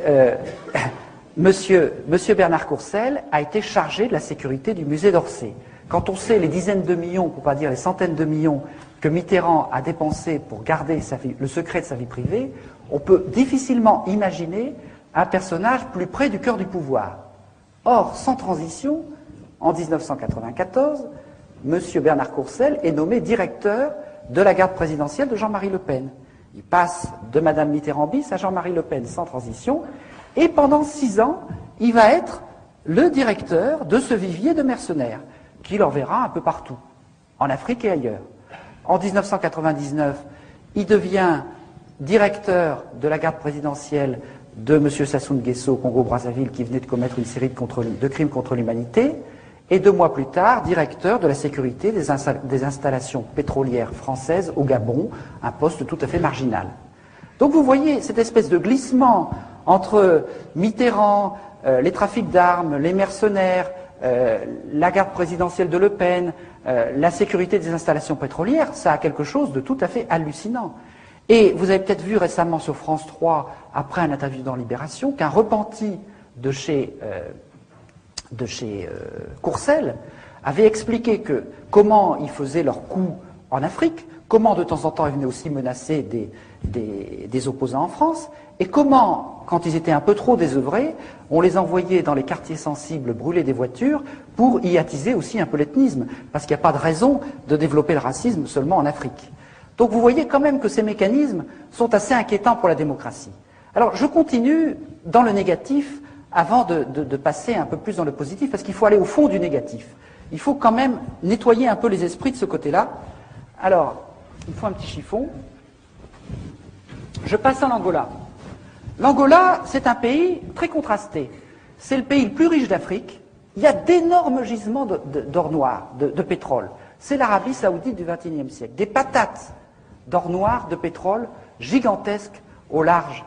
Monsieur Bernard Courcelles a été chargé de la sécurité du musée d'Orsay. Quand on sait les dizaines de millions, pour ne pas dire les centaines de millions, que Mitterrand a dépensé pour garder le secret de sa vie privée, on peut difficilement imaginer un personnage plus près du cœur du pouvoir. Or, sans transition, en 1994, M. Bernard Courcelles est nommé directeur de la garde présidentielle de Jean-Marie Le Pen. Il passe de Mme Mitterrand-Bis à Jean-Marie Le Pen sans transition, et pendant 6 ans, il va être le directeur de ce vivier de mercenaires, qui l'enverra un peu partout, en Afrique et ailleurs. En 1999, il devient directeur de la garde présidentielle de M. Sassou Nguesso au Congo-Brazzaville, qui venait de commettre une série de crimes contre l'humanité, et 2 mois plus tard, directeur de la sécurité des installations pétrolières françaises au Gabon, un poste tout à fait marginal. Donc vous voyez cette espèce de glissement entre Mitterrand, les trafics d'armes, les mercenaires, la garde présidentielle de Le Pen, la sécurité des installations pétrolières, ça a quelque chose de tout à fait hallucinant. Et vous avez peut-être vu récemment sur France 3, après un interview dans Libération, qu'un repenti de chez Courcelles avait expliqué comment ils faisaient leurs coups en Afrique, comment de temps en temps ils venaient aussi menacer des opposants en France, et comment, quand ils étaient un peu trop désœuvrés, on les envoyait dans les quartiers sensibles brûler des voitures pour y attiser aussi un peu l'ethnisme, parce qu'il n'y a pas de raison de développer le racisme seulement en Afrique. Donc vous voyez quand même que ces mécanismes sont assez inquiétants pour la démocratie. Alors je continue dans le négatif avant de passer un peu plus dans le positif, parce qu'il faut aller au fond du négatif. Il faut quand même nettoyer un peu les esprits de ce côté-là. Alors, il faut un petit chiffon. Je passe en Angola. L'Angola, c'est un pays très contrasté. C'est le pays le plus riche d'Afrique. Il y a d'énormes gisements d'or noir, de pétrole. C'est l'Arabie saoudite du XXIe siècle. Des patates d'or noir, de pétrole, gigantesques au large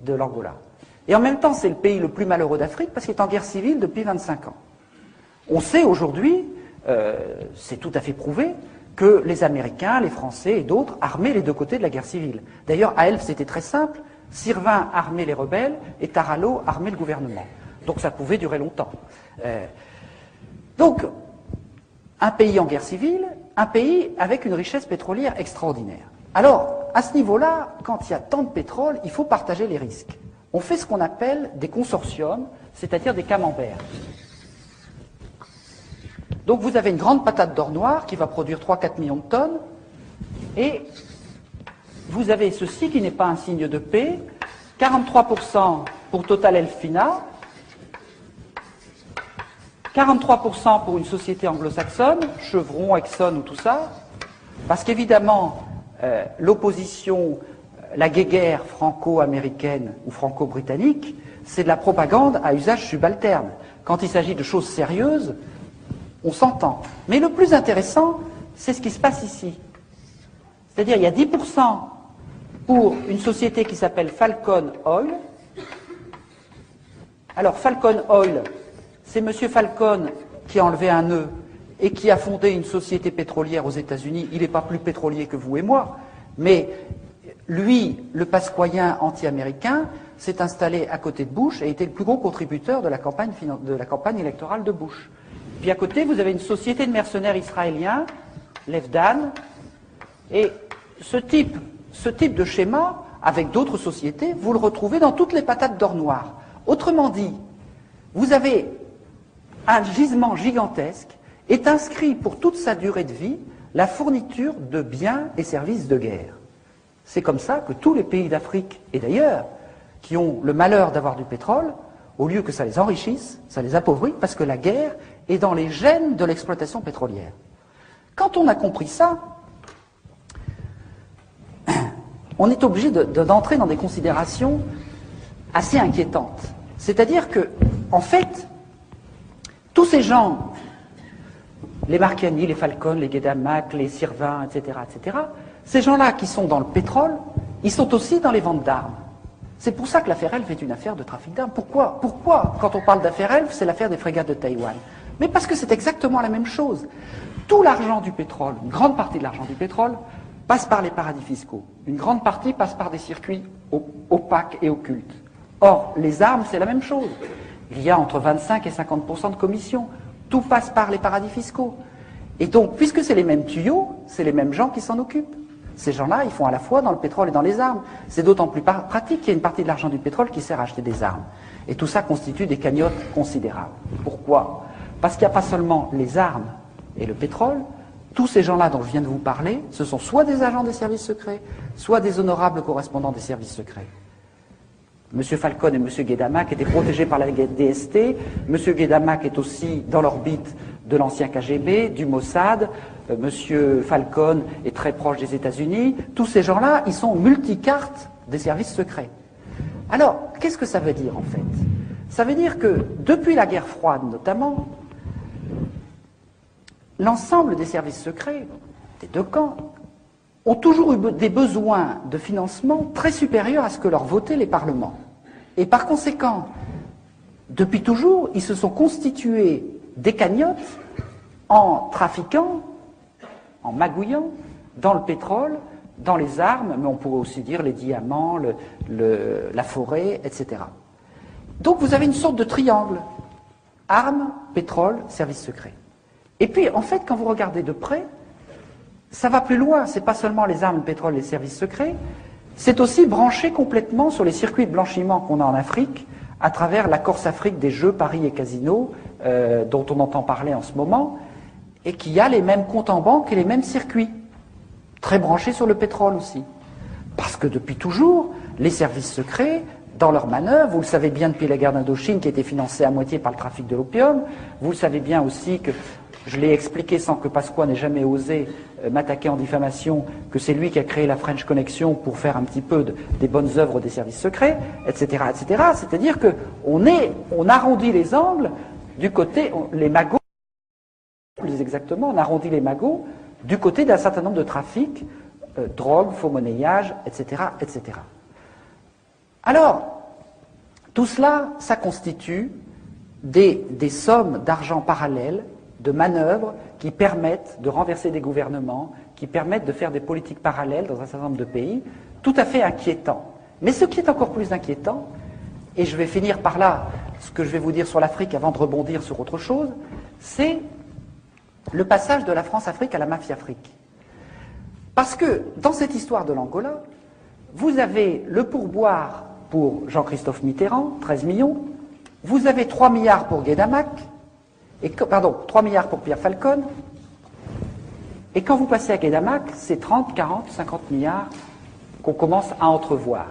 de l'Angola. Et en même temps, c'est le pays le plus malheureux d'Afrique parce qu'il est en guerre civile depuis 25 ans. On sait aujourd'hui, c'est tout à fait prouvé, que les Américains, les Français et d'autres armaient les deux côtés de la guerre civile. D'ailleurs, à Elf, c'était très simple. Sirvin armait les rebelles et Tarallo armait le gouvernement. Donc ça pouvait durer longtemps. Donc, un pays en guerre civile, un pays avec une richesse pétrolière extraordinaire. Alors, à ce niveau-là, quand il y a tant de pétrole, il faut partager les risques. On fait ce qu'on appelle des consortiums, c'est-à-dire des camemberts. Donc vous avez une grande patate d'or noir qui va produire 3-4 millions de tonnes, et vous avez ceci qui n'est pas un signe de paix, 43% pour Total Elfina, 43% pour une société anglo-saxonne, Chevron, Exxon ou tout ça, parce qu'évidemment, l'opposition, la guéguerre franco-américaine ou franco-britannique, c'est de la propagande à usage subalterne. Quand il s'agit de choses sérieuses, on s'entend. Mais le plus intéressant, c'est ce qui se passe ici. C'est-à-dire, il y a 10% pour une société qui s'appelle Falcon Oil. Alors, Falcon Oil, c'est M. Falcon qui a enlevé un nœud et qui a fondé une société pétrolière aux États-Unis. Il n'est pas plus pétrolier que vous et moi, mais lui, le pasquoyen anti-américain, s'est installé à côté de Bush et était le plus gros contributeur de la campagne électorale de Bush. Puis à côté, vous avez une société de mercenaires israéliens, l'Efdan, et ce type de schéma, avec d'autres sociétés, vous le retrouvez dans toutes les patates d'or noir. Autrement dit, vous avez un gisement gigantesque, est inscrit pour toute sa durée de vie la fourniture de biens et services de guerre. C'est comme ça que tous les pays d'Afrique et d'ailleurs, qui ont le malheur d'avoir du pétrole, au lieu que ça les enrichisse, ça les appauvrit, parce que la guerre est dans les gènes de l'exploitation pétrolière. Quand on a compris ça, on est obligé d'entrer dans des considérations assez inquiétantes. C'est-à-dire que, en fait, tous ces gens, les Marchiani, les Falcon, les Guedamac, les Sirvin, etc., ces gens-là qui sont dans le pétrole, ils sont aussi dans les ventes d'armes. C'est pour ça que l'affaire Elf est une affaire de trafic d'armes. Pourquoi, quand on parle d'affaire Elf, c'est l'affaire des frégates de Taïwan? Mais parce que c'est exactement la même chose. Tout l'argent du pétrole, une grande partie de l'argent du pétrole, passe par les paradis fiscaux. Une grande partie passe par des circuits opaques et occultes. Or, les armes, c'est la même chose. Il y a entre 25 et 50% de commissions. Tout passe par les paradis fiscaux. Et donc, puisque c'est les mêmes tuyaux, c'est les mêmes gens qui s'en occupent. Ces gens-là, ils font à la fois dans le pétrole et dans les armes. C'est d'autant plus pratique qu'il y a une partie de l'argent du pétrole qui sert à acheter des armes. Et tout ça constitue des cagnottes considérables. Pourquoi? Parce qu'il n'y a pas seulement les armes et le pétrole. Tous ces gens-là dont je viens de vous parler, ce sont soit des agents des services secrets, soit des honorables correspondants des services secrets. M. Falcon et M. Guedamac étaient protégés par la DST. M. Guedamac est aussi dans l'orbite de l'ancien KGB, du Mossad. M. Falcon est très proche des États-Unis. Tous ces gens-là, ils sont multicartes des services secrets. Alors, qu'est-ce que ça veut dire en fait? Ça veut dire que depuis la guerre froide notamment, l'ensemble des services secrets des deux camps ont toujours eu des besoins de financement très supérieurs à ce que leur votaient les parlements. Et par conséquent, depuis toujours, ils se sont constitués des cagnottes en trafiquant, en magouillant dans le pétrole, dans les armes, mais on pourrait aussi dire les diamants, la forêt, etc. Donc vous avez une sorte de triangle. Armes, pétrole, services secrets. Et puis, en fait, quand vous regardez de près, ça va plus loin. C'est pas seulement les armes, le pétrole et les services secrets, c'est aussi branché complètement sur les circuits de blanchiment qu'on a en Afrique, à travers la Corse-Afrique des Jeux, Paris et Casino, dont on entend parler en ce moment, et qui a les mêmes comptes en banque et les mêmes circuits, très branchés sur le pétrole aussi. Parce que depuis toujours, les services secrets, dans leurs manœuvres, vous le savez bien depuis la guerre d'Indochine qui était financée à moitié par le trafic de l'opium, vous le savez bien aussi que, je l'ai expliqué sans que Pasqua n'ait jamais osé m'attaquer en diffamation, que c'est lui qui a créé la French Connection pour faire un petit peu des bonnes œuvres des services secrets, etc., etc. C'est-à-dire qu'on arrondit les angles du côté, les magots, plus exactement, on arrondit les magots du côté d'un certain nombre de trafics, drogue, faux monnayage, etc., etc. Alors, tout cela, ça constitue des sommes d'argent parallèles, de manœuvres qui permettent de renverser des gouvernements, qui permettent de faire des politiques parallèles dans un certain nombre de pays, tout à fait inquiétant. Mais ce qui est encore plus inquiétant, et je vais finir par là ce que je vais vous dire sur l'Afrique avant de rebondir sur autre chose, c'est le passage de la France-Afrique à la mafia-Afrique. Parce que dans cette histoire de l'Angola, vous avez le pourboire pour Jean-Christophe Mitterrand, 13 millions, vous avez 3 milliards pour Guedamac, 3 milliards pour Pierre Falcon, et quand vous passez à Guedamac, c'est 30, 40, 50 milliards qu'on commence à entrevoir.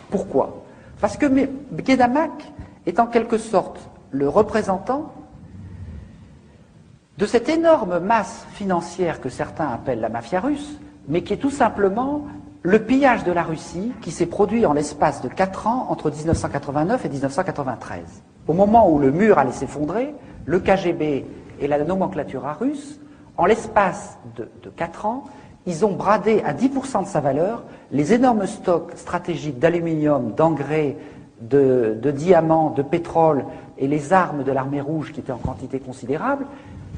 Pourquoi? Parce que Guedamac est en quelque sorte le représentant de cette énorme masse financière que certains appellent la mafia russe, mais qui est tout simplement le pillage de la Russie qui s'est produit en l'espace de 4 ans entre 1989 et 1993. Au moment où le mur allait s'effondrer, le KGB et la nomenclature russe, en l'espace de 4 ans, ils ont bradé à 10% de sa valeur les énormes stocks stratégiques d'aluminium, d'engrais, de diamants, de pétrole et les armes de l'armée rouge qui étaient en quantité considérable.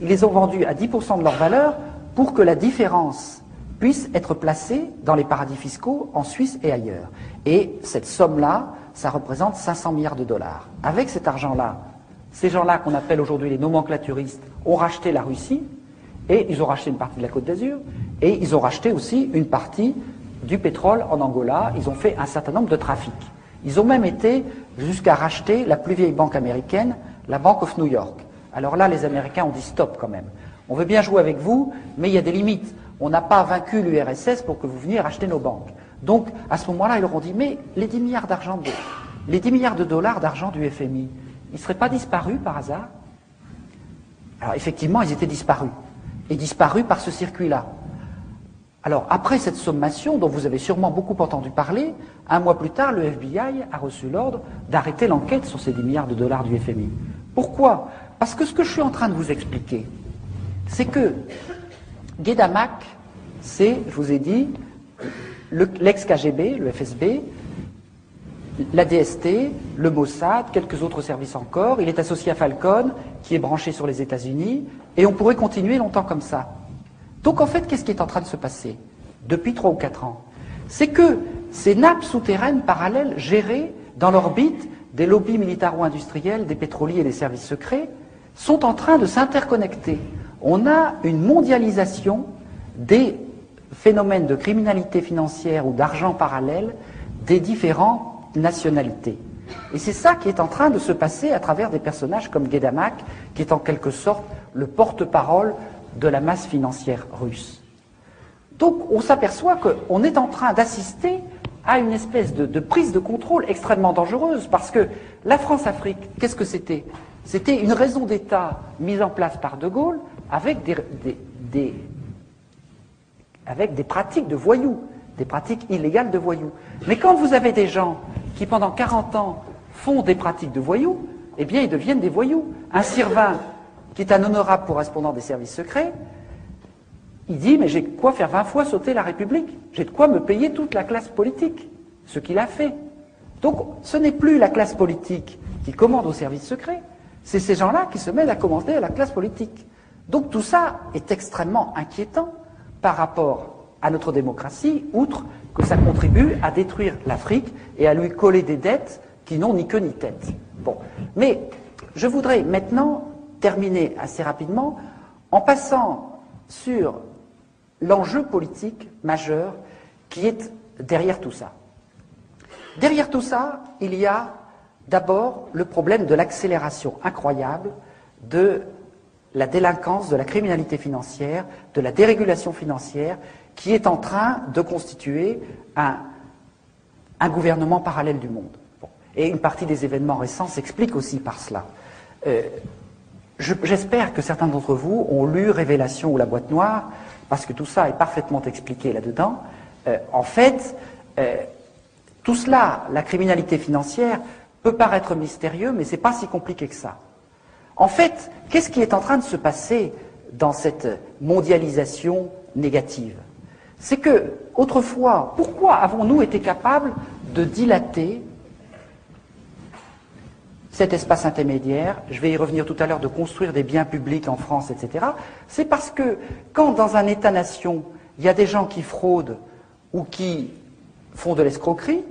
Ils les ont vendus à 10% de leur valeur pour que la différence puisse être placée dans les paradis fiscaux en Suisse et ailleurs. Et cette somme-là, ça représente 500 milliards de dollars. Avec cet argent-là, ces gens-là qu'on appelle aujourd'hui les nomenclaturistes ont racheté la Russie, et ils ont racheté une partie de la Côte d'Azur, et ils ont racheté aussi une partie du pétrole en Angola. Ils ont fait un certain nombre de trafics. Ils ont même été jusqu'à racheter la plus vieille banque américaine, la Bank of New York. Alors là, les Américains ont dit stop quand même. On veut bien jouer avec vous, mais il y a des limites. On n'a pas vaincu l'URSS pour que vous veniez racheter nos banques. Donc, à ce moment-là, ils leur ont dit, mais les 10 milliards les 10 milliards de dollars d'argent du FMI, ils ne seraient pas disparus par hasard? Alors, effectivement, ils étaient disparus. Et disparus par ce circuit-là. Alors, après cette sommation, dont vous avez sûrement beaucoup entendu parler, un mois plus tard, le FBI a reçu l'ordre d'arrêter l'enquête sur ces 10 milliards de dollars du FMI. Pourquoi? Parce que ce que je suis en train de vous expliquer, c'est que Guedamac, c'est, je vous ai dit, l'ex-KGB, le FSB, la DST, le Mossad, quelques autres services encore. Il est associé à Falcon, qui est branché sur les États-Unis, et on pourrait continuer longtemps comme ça. Donc en fait, qu'est-ce qui est en train de se passer depuis 3 ou 4 ans? C'est que ces nappes souterraines parallèles gérées dans l'orbite des lobbies militaro-industriels, des pétroliers et des services secrets sont en train de s'interconnecter. On a une mondialisation des phénomènes de criminalité financière ou d'argent parallèle des différentes nationalités. Et c'est ça qui est en train de se passer à travers des personnages comme Guédamac, qui est en quelque sorte le porte-parole de la masse financière russe. Donc on s'aperçoit qu'on est en train d'assister à une espèce de prise de contrôle extrêmement dangereuse, parce que la France-Afrique, qu'est-ce que c'était? C'était une raison d'État mise en place par De Gaulle avec des pratiques de voyous, des pratiques illégales de voyous. Mais quand vous avez des gens qui pendant 40 ans font des pratiques de voyous, eh bien ils deviennent des voyous. Un Sirvin, qui est un honorable correspondant des services secrets, il dit, mais j'ai de quoi faire 20 fois sauter la République, j'ai de quoi me payer toute la classe politique, ce qu'il a fait. Donc ce n'est plus la classe politique qui commande aux services secrets, c'est ces gens-là qui se mettent à commander à la classe politique. Donc tout ça est extrêmement inquiétant par rapport à notre démocratie, outre que ça contribue à détruire l'Afrique et à lui coller des dettes qui n'ont ni queue ni tête. Bon. Mais je voudrais maintenant terminer assez rapidement en passant sur l'enjeu politique majeur qui est derrière tout ça. Derrière tout ça, il y a d'abord le problème de l'accélération incroyable de la délinquance, de la criminalité financière, de la dérégulation financière, qui est en train de constituer un gouvernement parallèle du monde. Bon. Et une partie des événements récents s'explique aussi par cela. J'espère que certains d'entre vous ont lu Révélation ou la boîte noire, parce que tout ça est parfaitement expliqué là-dedans. En fait, tout cela, la criminalité financière, peut paraître mystérieux, mais ce n'est pas si compliqué que ça. En fait, qu'est-ce qui est en train de se passer dans cette mondialisation négative? C'est que, autrefois, pourquoi avons-nous été capables de dilater cet espace intermédiaire, je vais y revenir tout à l'heure, de construire des biens publics en France, etc. C'est parce que quand dans un État-nation, il y a des gens qui fraudent ou qui font de l'escroquerie,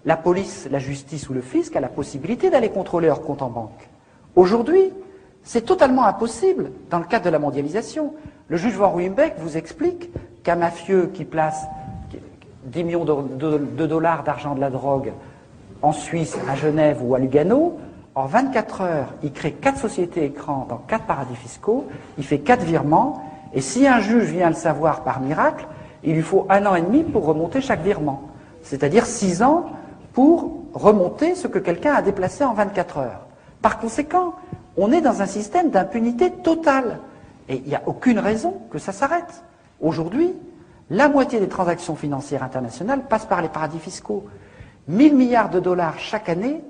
la police, la justice ou le fisc a la possibilité d'aller contrôler leurs comptes en banque. Aujourd'hui, c'est totalement impossible dans le cadre de la mondialisation. Le juge Van Ruymbeck vous explique qu'un mafieux qui place 10 millions de dollars d'argent de la drogue en Suisse, à Genève ou à Lugano, en 24 heures, il crée 4 sociétés écrans dans 4 paradis fiscaux, il fait 4 virements, et si un juge vient le savoir par miracle, il lui faut 1 an et demi pour remonter chaque virement. C'est-à-dire 6 ans pour remonter ce que quelqu'un a déplacé en 24 heures. Par conséquent, on est dans un système d'impunité totale. Et il n'y a aucune raison que ça s'arrête. Aujourd'hui, la moitié des transactions financières internationales passent par les paradis fiscaux. 1000 milliards de dollars chaque année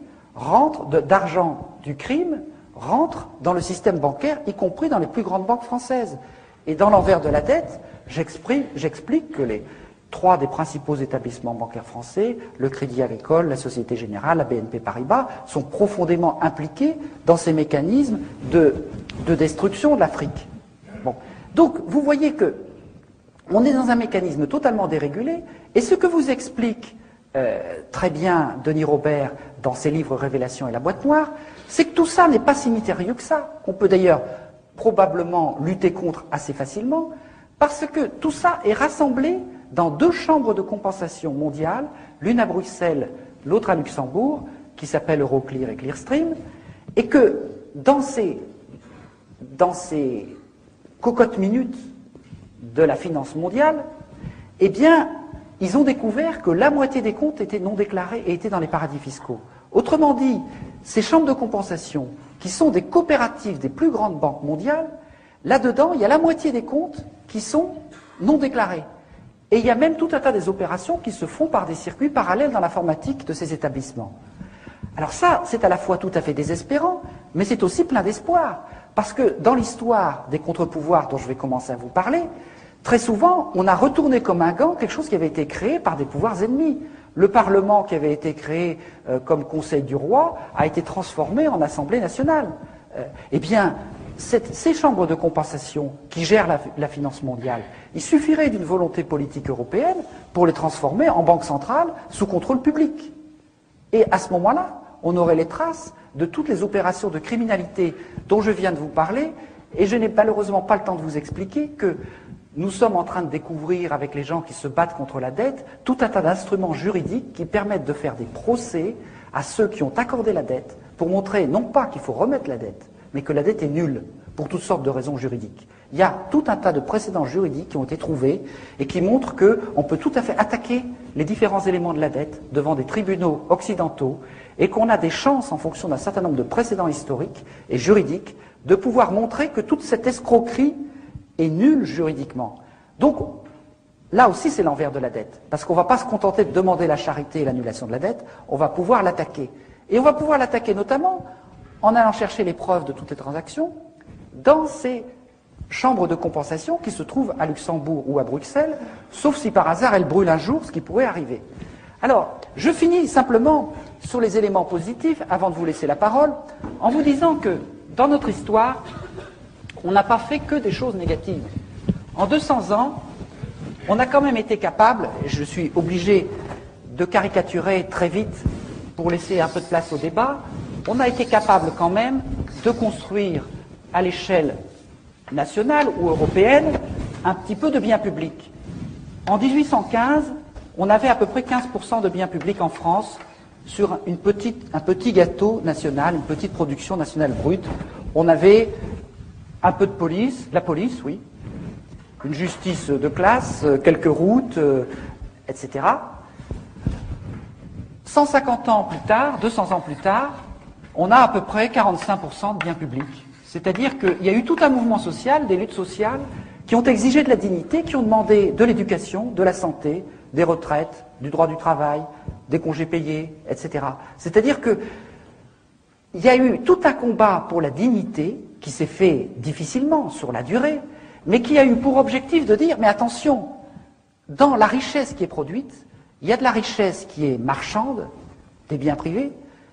d'argent du crime rentrent dans le système bancaire, y compris dans les plus grandes banques françaises. Et dans l'envers de la dette, j'explique que les 3 des principaux établissements bancaires français, le Crédit Agricole, la Société Générale, la BNP Paribas, sont profondément impliqués dans ces mécanismes de destruction de l'Afrique. Bon. Donc, vous voyez que on est dans un mécanisme totalement dérégulé, et ce que vous explique très bien Denis Robert dans ses livres Révélation et la boîte noire, c'est que tout ça n'est pas si mystérieux que ça, qu'on peut d'ailleurs probablement lutter contre assez facilement, parce que tout ça est rassemblé dans 2 chambres de compensation mondiales, l'une à Bruxelles, l'autre à Luxembourg, qui s'appelle Euroclear et Clearstream, et que dans ces cocottes minutes de la finance mondiale, eh bien, ils ont découvert que la moitié des comptes étaient non déclarés et étaient dans les paradis fiscaux. Autrement dit, ces chambres de compensation, qui sont des coopératives des plus grandes banques mondiales, là-dedans, il y a la moitié des comptes qui sont non déclarés. Et il y a même tout un tas des opérations qui se font par des circuits parallèles dans l'informatique de ces établissements. Alors ça, c'est à la fois tout à fait désespérant, mais c'est aussi plein d'espoir. Parce que dans l'histoire des contre-pouvoirs dont je vais commencer à vous parler, Très souvent, on a retourné comme un gant quelque chose qui avait été créé par des pouvoirs ennemis. Le Parlement qui avait été créé comme Conseil du roi a été transformé en Assemblée nationale. Eh bien, ces chambres de compensation qui gèrent la finance mondiale, il suffirait d'une volonté politique européenne pour les transformer en banque centrale sous contrôle public. Et à ce moment-là, on aurait les traces de toutes les opérations de criminalité dont je viens de vous parler, et je n'ai malheureusement pas le temps de vous expliquer que nous sommes en train de découvrir, avec les gens qui se battent contre la dette, tout un tas d'instruments juridiques qui permettent de faire des procès à ceux qui ont accordé la dette pour montrer non pas qu'il faut remettre la dette, mais que la dette est nulle pour toutes sortes de raisons juridiques. Il y a tout un tas de précédents juridiques qui ont été trouvés et qui montrent qu'on peut tout à fait attaquer les différents éléments de la dette devant des tribunaux occidentaux et qu'on a des chances, en fonction d'un certain nombre de précédents historiques et juridiques, de pouvoir montrer que toute cette escroquerie est nulle juridiquement. Donc, là aussi, c'est l'envers de la dette. Parce qu'on ne va pas se contenter de demander la charité et l'annulation de la dette, on va pouvoir l'attaquer. Et on va pouvoir l'attaquer notamment en allant chercher les preuves de toutes les transactions dans ces chambres de compensation qui se trouvent à Luxembourg ou à Bruxelles, sauf si par hasard elles brûlent un jour, ce qui pourrait arriver. Alors, je finis simplement sur les éléments positifs, avant de vous laisser la parole, en vous disant que, dans notre histoire, on n'a pas fait que des choses négatives. En 200 ans, on a quand même été capable, et je suis obligé de caricaturer très vite pour laisser un peu de place au débat, on a été capable quand même de construire à l'échelle nationale ou européenne un petit peu de biens publics. En 1815, on avait à peu près 15% de biens publics en France sur un petit gâteau national, une petite production nationale brute. On avait un peu de police, la police, oui, une justice de classe, quelques routes, etc. 150 ans plus tard, 200 ans plus tard, on a à peu près 45% de biens publics. C'est-à-dire qu'il y a eu tout un mouvement social, des luttes sociales, qui ont exigé de la dignité, qui ont demandé de l'éducation, de la santé, des retraites, du droit du travail, des congés payés, etc. C'est-à-dire qu'il y a eu tout un combat pour la dignité, qui s'est fait difficilement sur la durée, mais qui a eu pour objectif de dire, mais attention, dans la richesse qui est produite, il y a de la richesse qui est marchande, des biens privés,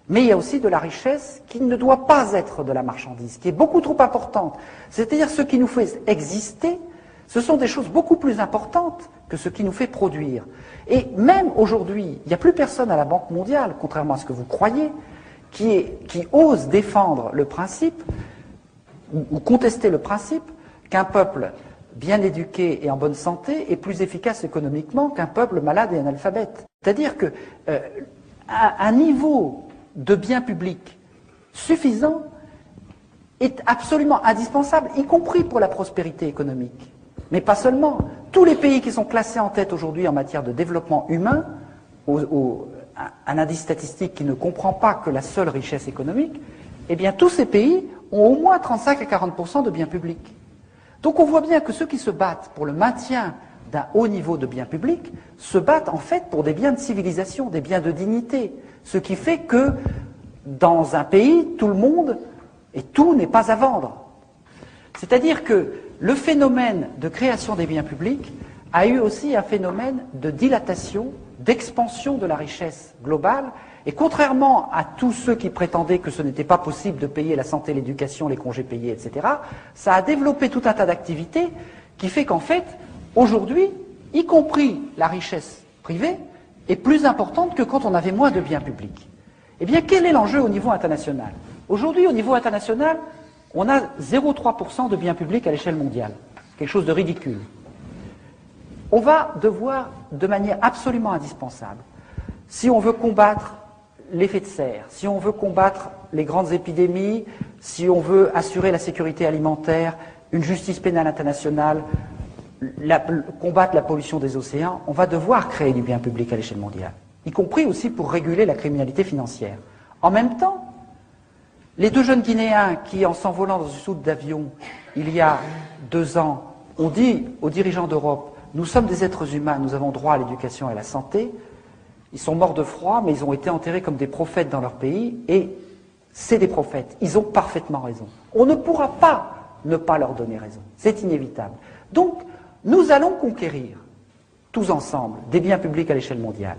mais il y a aussi de la richesse qui ne doit pas être de la marchandise, qui est beaucoup trop importante. C'est-à-dire ce qui nous fait exister, ce sont des choses beaucoup plus importantes que ce qui nous fait produire. Et même aujourd'hui, il n'y a plus personne à la Banque mondiale, contrairement à ce que vous croyez, qui ose défendre le principe, ou contester le principe, qu'un peuple bien éduqué et en bonne santé est plus efficace économiquement qu'un peuple malade et analphabète. C'est-à-dire que un niveau de biens publics suffisant est absolument indispensable, y compris pour la prospérité économique. Mais pas seulement. Tous les pays qui sont classés en tête aujourd'hui en matière de développement humain, un indice statistique qui ne comprend pas que la seule richesse économique, eh bien tous ces pays ont au moins 35 à 40% de biens publics. Donc on voit bien que ceux qui se battent pour le maintien d'un haut niveau de biens publics se battent en fait pour des biens de civilisation, des biens de dignité. Ce qui fait que dans un pays, tout le monde et tout n'est pas à vendre. C'est-à-dire que le phénomène de création des biens publics a eu aussi un phénomène de dilatation, d'expansion de la richesse globale. Et contrairement à tous ceux qui prétendaient que ce n'était pas possible de payer la santé, l'éducation, les congés payés, etc., ça a développé tout un tas d'activités qui fait qu'en fait, aujourd'hui, y compris la richesse privée, est plus importante que quand on avait moins de biens publics. Eh bien, quel est l'enjeu au niveau international? Aujourd'hui, au niveau international, on a 0,3% de biens publics à l'échelle mondiale. Quelque chose de ridicule. On va devoir, de manière absolument indispensable, si on veut combattre l'effet de serre, si on veut combattre les grandes épidémies, si on veut assurer la sécurité alimentaire, une justice pénale internationale, combattre la pollution des océans, on va devoir créer du bien public à l'échelle mondiale, y compris aussi pour réguler la criminalité financière. En même temps, les deux jeunes Guinéens qui, en s'envolant dans une soute d'avion, il y a 2 ans, ont dit aux dirigeants d'Europe, nous sommes des êtres humains, nous avons droit à l'éducation et à la santé. Ils sont morts de froid, mais ils ont été enterrés comme des prophètes dans leur pays, et c'est des prophètes. Ils ont parfaitement raison. On ne pourra pas ne pas leur donner raison. C'est inévitable. Donc, nous allons conquérir, tous ensemble, des biens publics à l'échelle mondiale.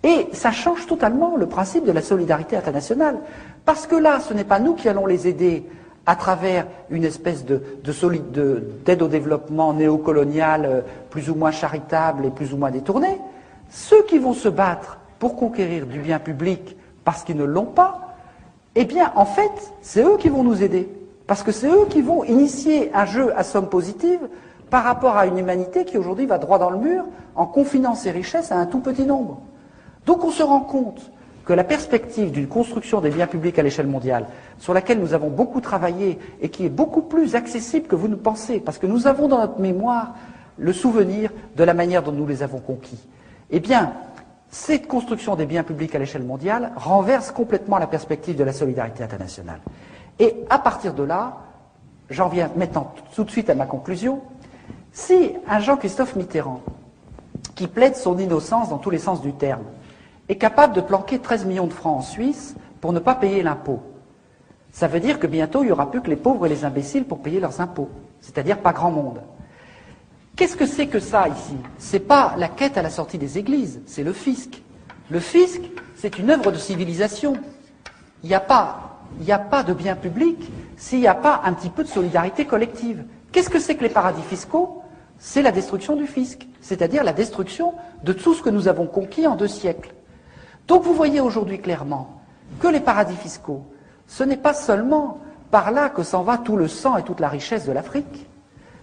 Et ça change totalement le principe de la solidarité internationale. Parce que là, ce n'est pas nous qui allons les aider à travers une espèce d'aide au développement néocoloniale, plus ou moins charitable et plus ou moins détournée. Ceux qui vont se battre pour conquérir du bien public parce qu'ils ne l'ont pas, eh bien, en fait, c'est eux qui vont nous aider. Parce que c'est eux qui vont initier un jeu à somme positive par rapport à une humanité qui aujourd'hui va droit dans le mur en confinant ses richesses à un tout petit nombre. Donc on se rend compte que la perspective d'une construction des biens publics à l'échelle mondiale, sur laquelle nous avons beaucoup travaillé et qui est beaucoup plus accessible que vous ne pensez, parce que nous avons dans notre mémoire le souvenir de la manière dont nous les avons conquis, eh bien, cette construction des biens publics à l'échelle mondiale renverse complètement la perspective de la solidarité internationale. Et à partir de là, j'en viens maintenant tout de suite à ma conclusion, si un Jean-Christophe Mitterrand, qui plaide son innocence dans tous les sens du terme, est capable de planquer 13 millions de francs en Suisse pour ne pas payer l'impôt, ça veut dire que bientôt il n'y aura plus que les pauvres et les imbéciles pour payer leurs impôts, c'est-à-dire pas grand monde. Qu'est-ce que c'est que ça ici? C'est pas la quête à la sortie des églises, c'est le fisc. Le fisc, c'est une œuvre de civilisation. Il n'y a pas de bien public s'il n'y a pas un petit peu de solidarité collective. Qu'est-ce que c'est que les paradis fiscaux? C'est la destruction du fisc, c'est-à-dire la destruction de tout ce que nous avons conquis en 2 siècles. Donc vous voyez aujourd'hui clairement que les paradis fiscaux, ce n'est pas seulement par là que s'en va tout le sang et toute la richesse de l'Afrique,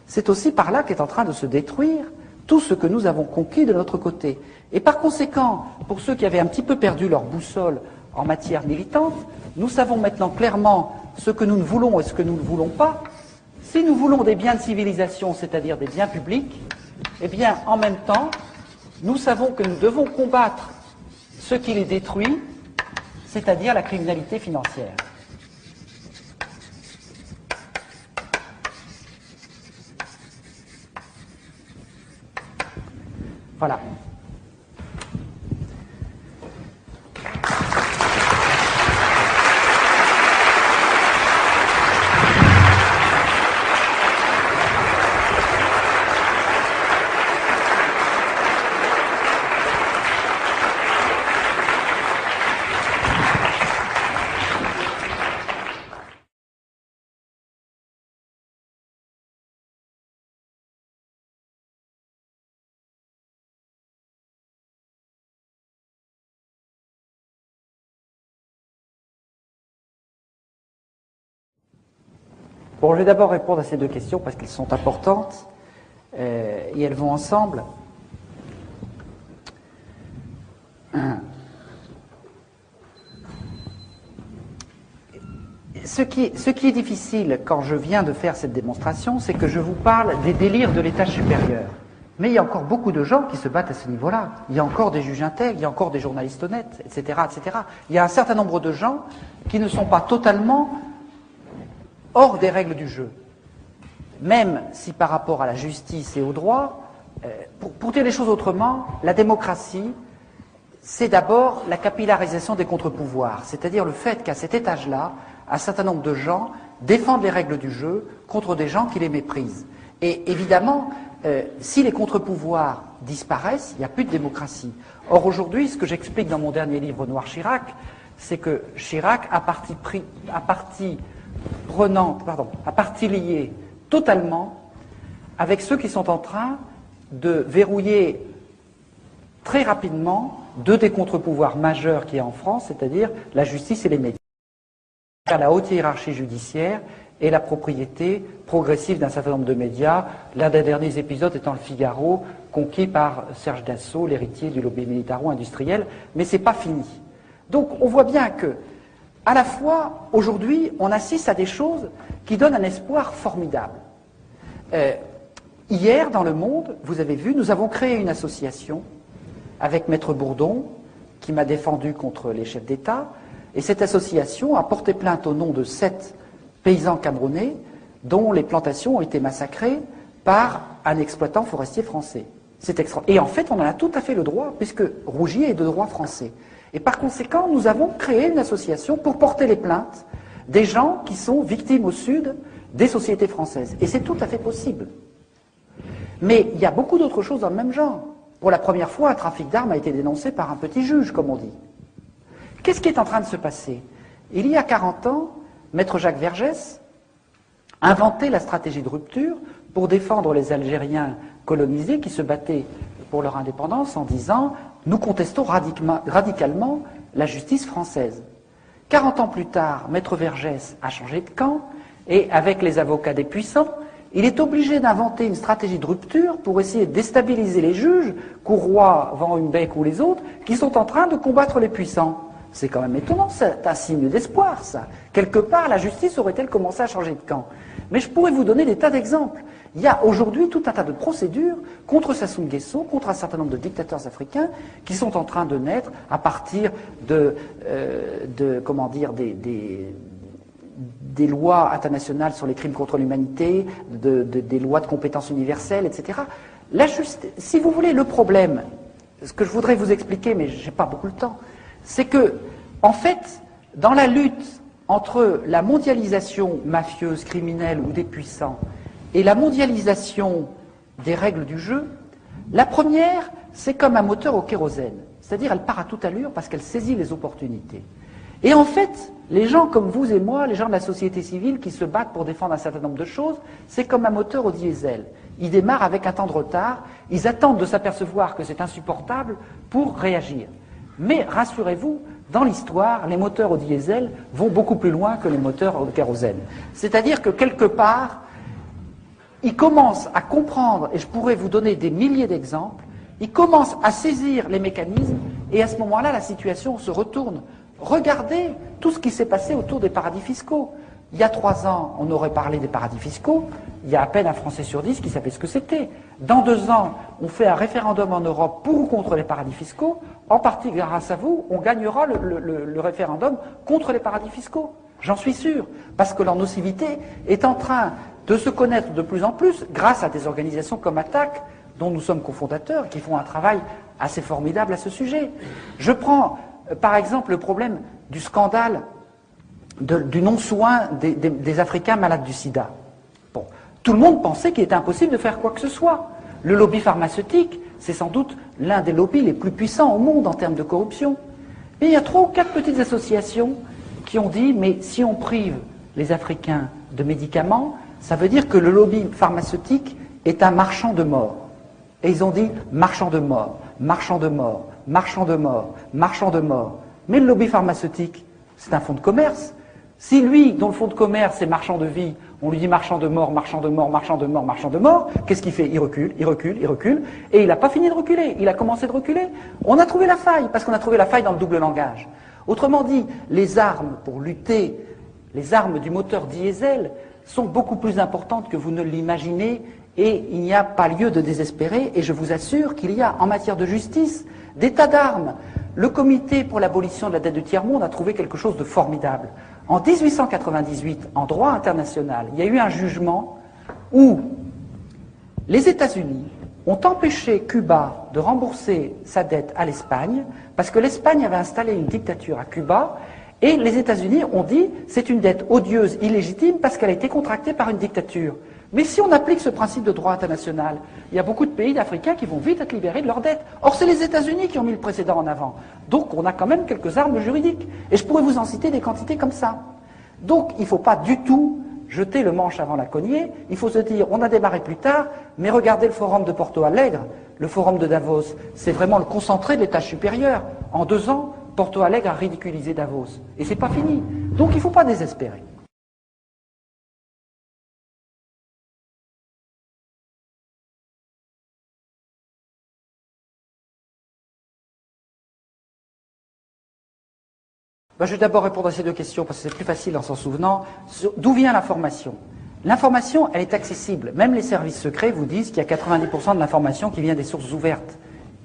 c'est aussi par là qu'est en train de se détruire tout ce que nous avons conquis de notre côté. Et par conséquent, pour ceux qui avaient un petit peu perdu leur boussole en matière militante, nous savons maintenant clairement ce que nous ne voulons et ce que nous ne voulons pas. Si nous voulons des biens de civilisation, c'est-à-dire des biens publics, eh bien, en même temps, nous savons que nous devons combattre ce qui les détruit, c'est-à-dire la criminalité financière. Voilà. Bon, je vais d'abord répondre à ces 2 questions parce qu'elles sont importantes et elles vont ensemble. Ce qui est difficile quand je viens de faire cette démonstration, c'est que je vous parle des délires de l'étage supérieur. Mais il y a encore beaucoup de gens qui se battent à ce niveau-là. Il y a encore des juges intègres, il y a encore des journalistes honnêtes, etc., etc. Il y a un certain nombre de gens qui ne sont pas totalement hors des règles du jeu. Même si par rapport à la justice et au droit, pour dire les choses autrement, la démocratie, c'est d'abord la capillarisation des contre-pouvoirs, c'est-à-dire le fait qu'à cet étage-là, un certain nombre de gens défendent les règles du jeu contre des gens qui les méprisent. Et évidemment, si les contre-pouvoirs disparaissent, il n'y a plus de démocratie. Or aujourd'hui, ce que j'explique dans mon dernier livre Noir Chirac, c'est que Chirac a partie liée totalement avec ceux qui sont en train de verrouiller très rapidement 2 des contre-pouvoirs majeurs qu'il y a en France, c'est-à-dire la justice et les médias, la haute hiérarchie judiciaire et la propriété progressive d'un certain nombre de médias, l'un des derniers épisodes étant le Figaro, conquis par Serge Dassault, l'héritier du lobby militaro-industriel, mais c'est pas fini. Donc on voit bien que à la fois, aujourd'hui, on assiste à des choses qui donnent un espoir formidable. Hier, dans Le Monde, vous avez vu, nous avons créé une association avec Maître Bourdon, qui m'a défendu contre les chefs d'État, et cette association a porté plainte au nom de 7 paysans camerounais dont les plantations ont été massacrées par un exploitant forestier français. Et en fait, on en a tout à fait le droit, puisque Rougier est de droit français. Et par conséquent, nous avons créé une association pour porter les plaintes des gens qui sont victimes au Sud des sociétés françaises. Et c'est tout à fait possible. Mais il y a beaucoup d'autres choses dans le même genre. Pour la première fois, un trafic d'armes a été dénoncé par un petit juge, comme on dit. Qu'est-ce qui est en train de se passer? Il y a 40 ans, Maître Jacques Vergès inventait la stratégie de rupture pour défendre les Algériens colonisés qui se battaient pour leur indépendance en disant « Nous contestons radicalement la justice française ». 40 ans plus tard, Maître Vergès a changé de camp et avec les avocats des puissants, il est obligé d'inventer une stratégie de rupture pour essayer de déstabiliser les juges, Courroy, Van Humbeck ou les autres, qui sont en train de combattre les puissants. C'est quand même étonnant, c'est un signe d'espoir, ça. Quelque part, la justice aurait-elle commencé à changer de camp? Mais je pourrais vous donner des tas d'exemples. Il y a aujourd'hui tout un tas de procédures contre Sassou Nguesso, contre un certain nombre de dictateurs africains qui sont en train de naître à partir comment dire, des lois internationales sur les crimes contre l'humanité, des lois de compétences universelles, etc. Si vous voulez, le problème, ce que je voudrais vous expliquer, mais je n'ai pas beaucoup de temps, c'est que, en fait, dans la lutte entre la mondialisation mafieuse, criminelle ou des puissants et la mondialisation des règles du jeu, la première, c'est comme un moteur au kérosène. C'est-à-dire, elle part à toute allure parce qu'elle saisit les opportunités. Et en fait, les gens comme vous et moi, les gens de la société civile qui se battent pour défendre un certain nombre de choses, c'est comme un moteur au diesel. Ils démarrent avec un temps de retard, ils attendent de s'apercevoir que c'est insupportable pour réagir. Mais rassurez-vous, dans l'histoire, les moteurs au diesel vont beaucoup plus loin que les moteurs au kérosène. C'est-à-dire que quelque part, ils commencent à comprendre, et je pourrais vous donner des milliers d'exemples, ils commencent à saisir les mécanismes, et à ce moment-là, la situation se retourne. Regardez tout ce qui s'est passé autour des paradis fiscaux. Il y a 3 ans, on aurait parlé des paradis fiscaux. Il y a à peine un Français sur 10 qui savait ce que c'était. Dans 2 ans, on fait un référendum en Europe pour ou contre les paradis fiscaux. En partie grâce à vous, on gagnera le référendum contre les paradis fiscaux. J'en suis sûr. Parce que leur nocivité est en train de se connaître de plus en plus grâce à des organisations comme ATTAC, dont nous sommes cofondateurs, qui font un travail assez formidable à ce sujet. Je prends par exemple le problème du scandale du non-soin des Africains malades du sida. Bon, tout le monde pensait qu'il était impossible de faire quoi que ce soit. Le lobby pharmaceutique, c'est sans doute l'un des lobbies les plus puissants au monde en termes de corruption. Et il y a 3 ou 4 petites associations qui ont dit, mais si on prive les Africains de médicaments, ça veut dire que le lobby pharmaceutique est un marchand de mort. Et ils ont dit, marchand de mort, marchand de mort, marchand de mort, marchand de mort. Mais le lobby pharmaceutique, c'est un fonds de commerce. Si lui, dont le fonds de commerce est marchand de vie, on lui dit marchand de mort, marchand de mort, marchand de mort, marchand de mort, qu'est-ce qu'il fait? Il recule, il recule, il recule, et il n'a pas fini de reculer, il a commencé de reculer. On a trouvé la faille, parce qu'on a trouvé la faille dans le double langage. Autrement dit, les armes pour lutter, les armes du moteur diesel, sont beaucoup plus importantes que vous ne l'imaginez, et il n'y a pas lieu de désespérer, et je vous assure qu'il y a, en matière de justice, des tas d'armes. Le comité pour l'abolition de la dette du tiers-monde a trouvé quelque chose de formidable. En 1898, en droit international, il y a eu un jugement où les États-Unis ont empêché Cuba de rembourser sa dette à l'Espagne parce que l'Espagne avait installé une dictature à Cuba et les États-Unis ont dit c'est une dette odieuse, illégitime parce qu'elle a été contractée par une dictature. Mais si on applique ce principe de droit international, il y a beaucoup de pays d'Africains qui vont vite être libérés de leurs dettes. Or, c'est les États-Unis qui ont mis le précédent en avant. Donc, on a quand même quelques armes juridiques. Et je pourrais vous en citer des quantités comme ça. Donc, il ne faut pas du tout jeter le manche avant la cognée. Il faut se dire, on a démarré plus tard, mais regardez le forum de Porto Alegre, le forum de Davos. C'est vraiment le concentré de l'étage supérieur. En 2 ans, Porto Alegre a ridiculisé Davos. Et c'est pas fini. Donc, il ne faut pas désespérer. Ben, je vais d'abord répondre à ces 2 questions parce que c'est plus facile en s'en souvenant. D'où vient l'information? L'information, elle est accessible. Même les services secrets vous disent qu'il y a 90% de l'information qui vient des sources ouvertes.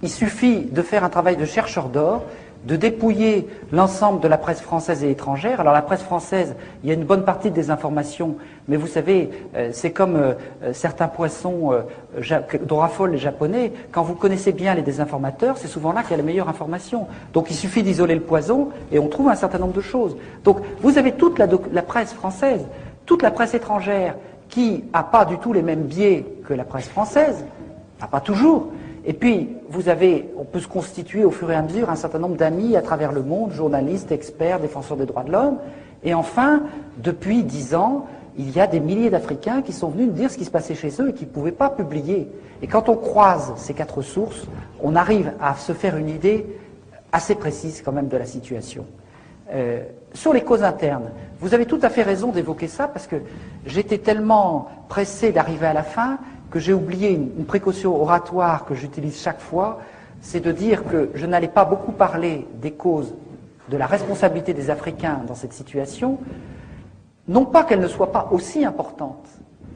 Il suffit de faire un travail de chercheur d'or, de dépouiller l'ensemble de la presse française et étrangère. Alors la presse française, il y a une bonne partie des informations, mais vous savez, c'est comme certains poissons dont raffolent les Japonais. Quand vous connaissez bien les désinformateurs, c'est souvent là qu'il y a la meilleure information. Donc il suffit d'isoler le poison et on trouve un certain nombre de choses. Donc vous avez toute la presse française, toute la presse étrangère qui n'a pas du tout les mêmes biais que la presse française, Pas toujours. Et puis, on peut se constituer au fur et à mesure un certain nombre d'amis à travers le monde, journalistes, experts, défenseurs des droits de l'homme. Et enfin, depuis 10 ans, il y a des milliers d'Africains qui sont venus nous dire ce qui se passait chez eux et qui ne pouvaient pas publier. Et quand on croise ces 4 sources, on arrive à se faire une idée assez précise quand même de la situation. Sur les causes internes, vous avez tout à fait raison d'évoquer ça parce que j'étais tellement pressé d'arriver à la fin que j'ai oublié une précaution oratoire que j'utilise chaque fois, c'est de dire que je n'allais pas beaucoup parler des causes de la responsabilité des Africains dans cette situation, non pas qu'elle ne soit pas aussi importante,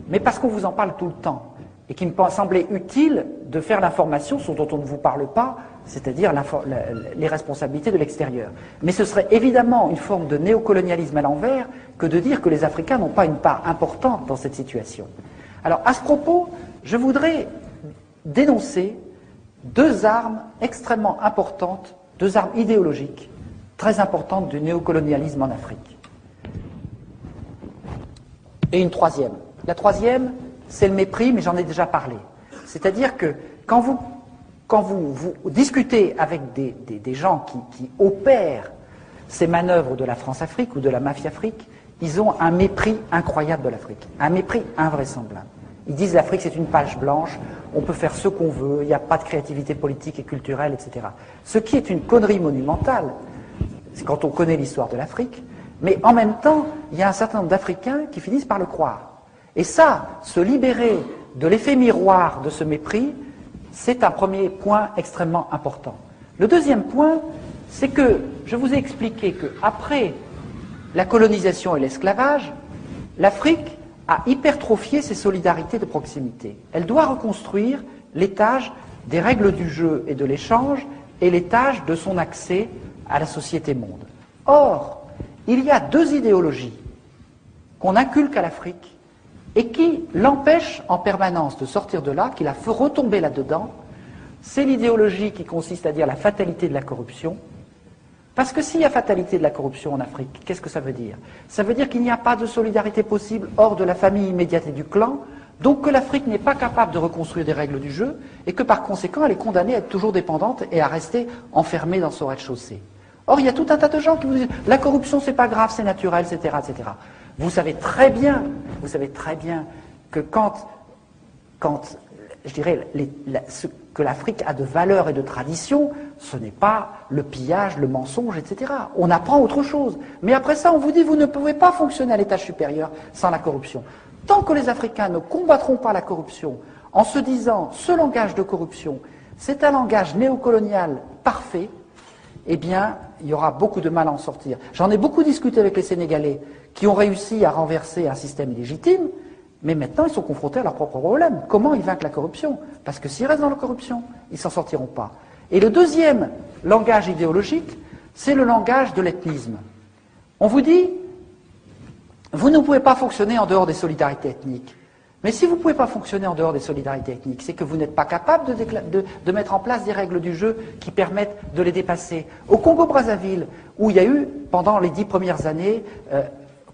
mais parce qu'on vous en parle tout le temps, et qu'il me semblait utile de faire l'information sur dont on ne vous parle pas, c'est-à-dire les responsabilités de l'extérieur. Mais ce serait évidemment une forme de néocolonialisme à l'envers que de dire que les Africains n'ont pas une part importante dans cette situation. Alors, à ce propos, je voudrais dénoncer 2 armes extrêmement importantes, 2 armes idéologiques très importantes du néocolonialisme en Afrique. Et une troisième. La troisième, c'est le mépris, mais j'en ai déjà parlé. C'est-à-dire que quand vous discutez avec des gens qui opèrent ces manœuvres de la France-Afrique ou de la mafia-Afrique, ils ont un mépris incroyable de l'Afrique, un mépris invraisemblable. Ils disent l'Afrique c'est une page blanche, on peut faire ce qu'on veut, il n'y a pas de créativité politique et culturelle, etc. Ce qui est une connerie monumentale, c'est quand on connaît l'histoire de l'Afrique, mais en même temps, il y a un certain nombre d'Africains qui finissent par le croire. Et ça, se libérer de l'effet miroir de ce mépris, c'est un premier point extrêmement important. Le deuxième point, c'est que je vous ai expliqué qu'après la colonisation et l'esclavage, l'Afrique a hypertrophié ses solidarités de proximité. Elle doit reconstruire l'étage des règles du jeu et de l'échange et l'étage de son accès à la société monde. Or, il y a 2 idéologies qu'on inculque à l'Afrique et qui l'empêchent en permanence de sortir de là, qui la font retomber là-dedans. C'est l'idéologie qui consiste à dire la fatalité de la corruption. Parce que s'il y a fatalité de la corruption en Afrique, qu'est-ce que ça veut dire? Ça veut dire qu'il n'y a pas de solidarité possible hors de la famille immédiate et du clan, donc que l'Afrique n'est pas capable de reconstruire des règles du jeu, et que par conséquent elle est condamnée à être toujours dépendante et à rester enfermée dans son rez-de-chaussée. Or, il y a tout un tas de gens qui vous disent « la corruption c'est pas grave, c'est naturel, etc. etc. » Vous savez très bien que quand je dirais, ce que l'Afrique a de valeur et de tradition, ce n'est pas le pillage, le mensonge, etc. On apprend autre chose. Mais après ça, on vous dit, vous ne pouvez pas fonctionner à l'étage supérieur sans la corruption. Tant que les Africains ne combattront pas la corruption en se disant, ce langage de corruption, c'est un langage néocolonial parfait, eh bien, il y aura beaucoup de mal à en sortir. J'en ai beaucoup discuté avec les Sénégalais qui ont réussi à renverser un système illégitime, mais maintenant, ils sont confrontés à leurs propres problèmes. Comment ils vaincent la corruption? Parce que s'ils restent dans la corruption, ils ne s'en sortiront pas. Et le deuxième langage idéologique, c'est le langage de l'ethnisme. On vous dit, vous ne pouvez pas fonctionner en dehors des solidarités ethniques. Mais si vous ne pouvez pas fonctionner en dehors des solidarités ethniques, c'est que vous n'êtes pas capable de mettre en place des règles du jeu qui permettent de les dépasser. Au Congo-Brazzaville, où il y a eu, pendant les 10 premières années,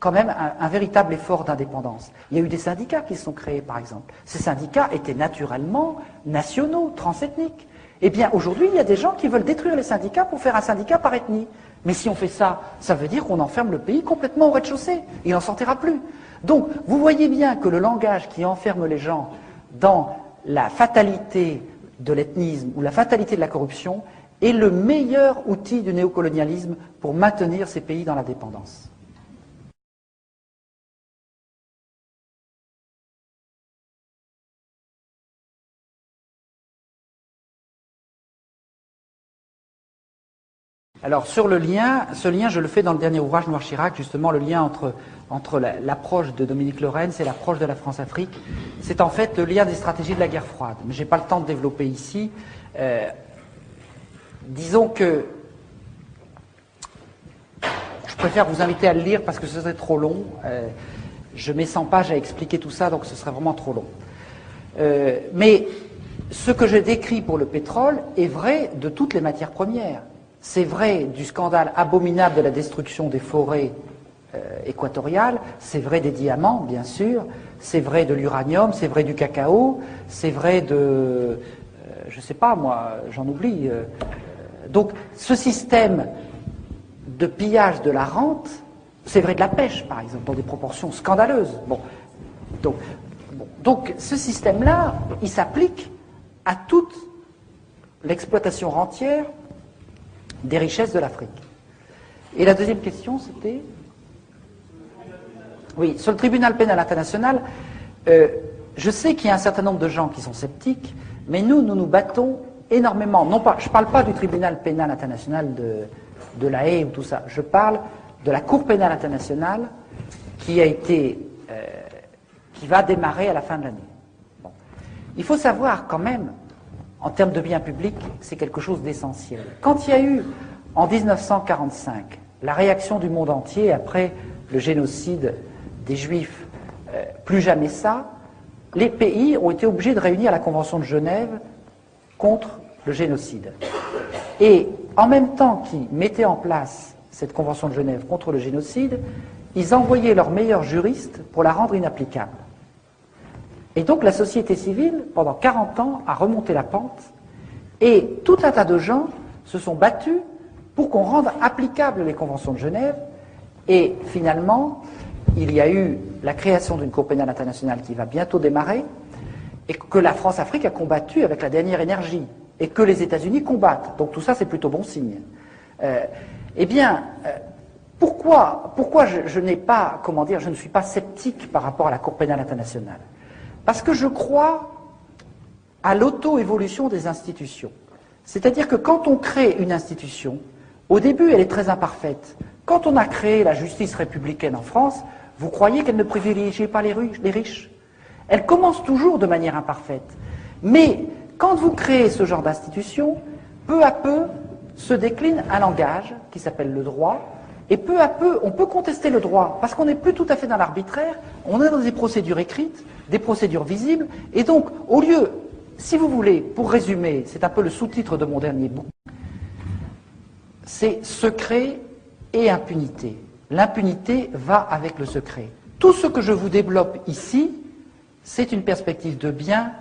quand même un véritable effort d'indépendance. Il y a eu des syndicats qui se sont créés, par exemple. Ces syndicats étaient naturellement nationaux, transethniques. Eh bien, aujourd'hui, il y a des gens qui veulent détruire les syndicats pour faire un syndicat par ethnie. Mais si on fait ça, ça veut dire qu'on enferme le pays complètement au rez-de-chaussée. Il n'en sortira plus. Donc, vous voyez bien que le langage qui enferme les gens dans la fatalité de l'ethnisme ou la fatalité de la corruption est le meilleur outil du néocolonialisme pour maintenir ces pays dans la dépendance. Alors sur le lien, ce lien je le fais dans le dernier ouvrage Noir Chirac, justement le lien entre l'approche de Dominique Lorenz et l'approche de la France-Afrique. C'est en fait le lien des stratégies de la guerre froide. Mais je n'ai pas le temps de développer ici. Disons que je préfère vous inviter à le lire parce que ce serait trop long. Je mets 100 pages à expliquer tout ça, donc ce serait vraiment trop long. Mais ce que je décris pour le pétrole est vrai de toutes les matières premières. C'est vrai du scandale abominable de la destruction des forêts équatoriale, c'est vrai des diamants, bien sûr, c'est vrai de l'uranium, c'est vrai du cacao, c'est vrai de, je ne sais pas moi, j'en oublie. Donc ce système de pillage de la rente, c'est vrai de la pêche, par exemple, dans des proportions scandaleuses. Donc ce système-là, il s'applique à toute l'exploitation rentière des richesses de l'Afrique. Et la deuxième question, c'était... Oui, sur le tribunal pénal international, je sais qu'il y a un certain nombre de gens qui sont sceptiques, mais nous nous battons énormément. Non pas, je ne parle pas du tribunal pénal international de La Haye ou tout ça, je parle de la Cour pénale internationale qui va démarrer à la fin de l'année. Bon. Il faut savoir quand même, en termes de biens publics, c'est quelque chose d'essentiel. Quand il y a eu, en 1945, la réaction du monde entier après le génocide des Juifs, plus jamais ça, les pays ont été obligés de réunir la Convention de Genève contre le génocide. Et en même temps qu'ils mettaient en place cette Convention de Genève contre le génocide, ils envoyaient leurs meilleurs juristes pour la rendre inapplicable. Et donc la société civile, pendant 40 ans, a remonté la pente, et tout un tas de gens se sont battus pour qu'on rende applicables les conventions de Genève, et finalement, il y a eu la création d'une Cour pénale internationale qui va bientôt démarrer, et que la France-Afrique a combattu avec la dernière énergie, et que les États-Unis combattent. Donc tout ça, c'est plutôt bon signe. Pourquoi je n'ai pas, comment dire, je ne suis pas sceptique par rapport à la Cour pénale internationale? Parce que je crois à l'auto-évolution des institutions. C'est-à-dire que quand on crée une institution, au début, elle est très imparfaite. Quand on a créé la justice républicaine en France, vous croyez qu'elle ne privilégiait pas les riches? Elle commence toujours de manière imparfaite. Mais quand vous créez ce genre d'institution, peu à peu se décline un langage qui s'appelle le droit, et peu à peu, on peut contester le droit, parce qu'on n'est plus tout à fait dans l'arbitraire, on est dans des procédures écrites, des procédures visibles, et donc, au lieu, si vous voulez, pour résumer, c'est un peu le sous-titre de mon dernier bouquin, c'est secret et impunité. L'impunité va avec le secret. Tout ce que je vous développe ici, c'est une perspective de biens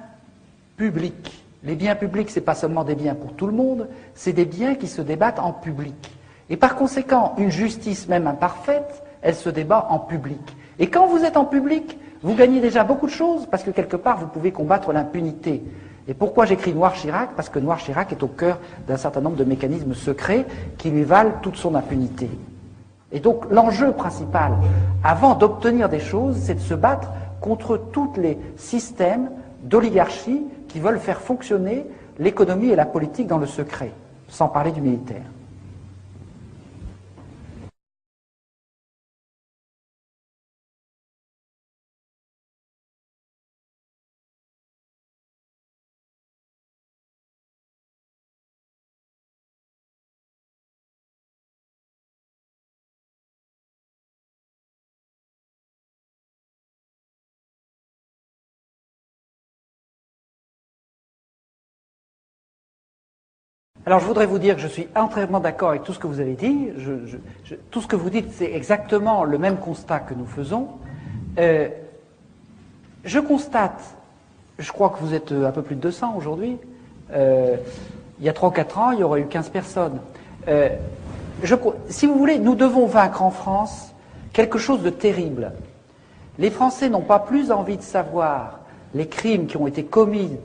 publics. Les biens publics, ce n'est pas seulement des biens pour tout le monde, c'est des biens qui se débattent en public. Et par conséquent, une justice même imparfaite, elle se débat en public. Et quand vous êtes en public, vous gagnez déjà beaucoup de choses, parce que quelque part, vous pouvez combattre l'impunité. Et pourquoi j'écris Noir Chirac? Parce que Noir Chirac est au cœur d'un certain nombre de mécanismes secrets qui lui valent toute son impunité. Et donc, l'enjeu principal, avant d'obtenir des choses, c'est de se battre contre tous les systèmes d'oligarchie qui veulent faire fonctionner l'économie et la politique dans le secret, sans parler du militaire. Alors je voudrais vous dire que je suis entièrement d'accord avec tout ce que vous avez dit. Tout ce que vous dites, c'est exactement le même constat que nous faisons. Je constate, je crois que vous êtes un peu plus de 200 aujourd'hui. Il y a 3 ou 4 ans, il y aurait eu 15 personnes. Si vous voulez, nous devons vaincre en France quelque chose de terrible. Les Français n'ont pas plus envie de savoir les crimes qui ont été commis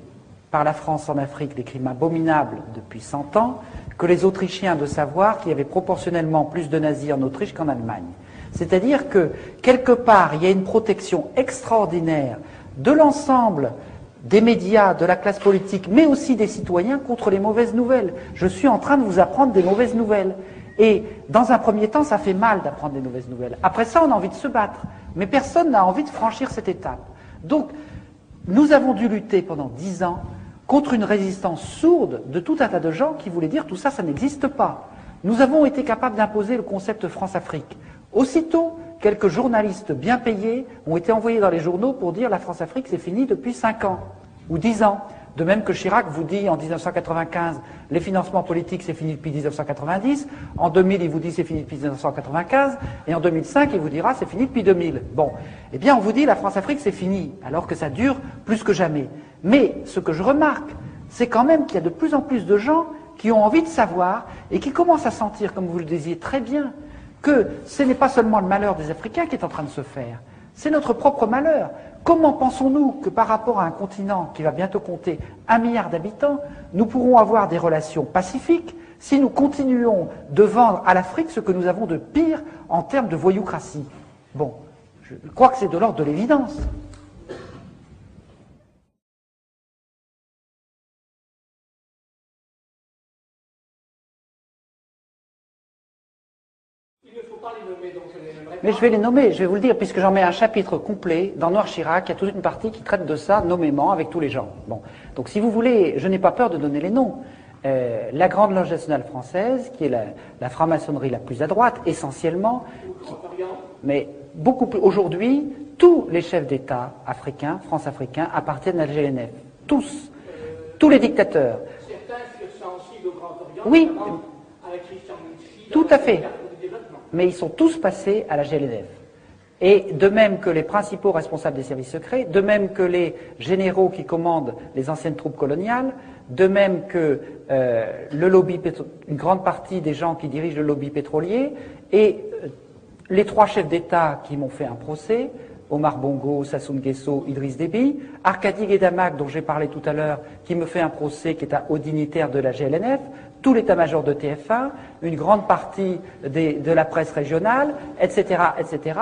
par la France en Afrique, des crimes abominables depuis 100 ans, que les Autrichiens de savoir qu'il y avait proportionnellement plus de nazis en Autriche qu'en Allemagne. C'est-à-dire que, quelque part, il y a une protection extraordinaire de l'ensemble des médias, de la classe politique, mais aussi des citoyens contre les mauvaises nouvelles. Je suis en train de vous apprendre des mauvaises nouvelles. Et dans un premier temps, ça fait mal d'apprendre des mauvaises nouvelles. Après ça, on a envie de se battre. Mais personne n'a envie de franchir cette étape. Donc, nous avons dû lutter pendant 10 ans contre une résistance sourde de tout un tas de gens qui voulaient dire tout ça, ça n'existe pas. Nous avons été capables d'imposer le concept France-Afrique. Aussitôt, quelques journalistes bien payés ont été envoyés dans les journaux pour dire la France-Afrique c'est fini depuis 5 ans ou 10 ans. De même que Chirac vous dit en 1995, les financements politiques c'est fini depuis 1990, en 2000 il vous dit c'est fini depuis 1995, et en 2005 il vous dira c'est fini depuis 2000. Bon, eh bien on vous dit la France-Afrique c'est fini, alors que ça dure plus que jamais. Mais ce que je remarque, c'est quand même qu'il y a de plus en plus de gens qui ont envie de savoir et qui commencent à sentir, comme vous le disiez très bien, que ce n'est pas seulement le malheur des Africains qui est en train de se faire, c'est notre propre malheur. Comment pensons-nous que par rapport à un continent qui va bientôt compter 1 milliard d'habitants, nous pourrons avoir des relations pacifiques si nous continuons de vendre à l'Afrique ce que nous avons de pire en termes de voyoucratie? Bon, je crois que c'est de l'ordre de l'évidence. Mais je vais les nommer, je vais vous le dire, puisque j'en mets un chapitre complet dans Noir Chirac, il y a toute une partie qui traite de ça nommément avec tous les gens. Bon. Donc si vous voulez, je n'ai pas peur de donner les noms. La Grande Loge nationale française, qui est la franc-maçonnerie la plus à droite, essentiellement, mais beaucoup plus. Aujourd'hui, tous les chefs d'État africains, france-africains, appartiennent à la GNF. Tous. Tous les dictateurs. Certains furent sensibles au Grand Orient, oui, avec Christian Mutfi, tout à fait. Mais ils sont tous passés à la GLNF. Et de même que les principaux responsables des services secrets, de même que les généraux qui commandent les anciennes troupes coloniales, de même que le lobby une grande partie des gens qui dirigent le lobby pétrolier, et les 3 chefs d'État qui m'ont fait un procès, Omar Bongo, Sassou Nguesso, Idriss Déby, Arkady Guédamac, dont j'ai parlé tout à l'heure, qui me fait un procès qui est un haut dignitaire de la GLNF, tout l'état-major de TF1, une grande partie de la presse régionale, etc., etc.,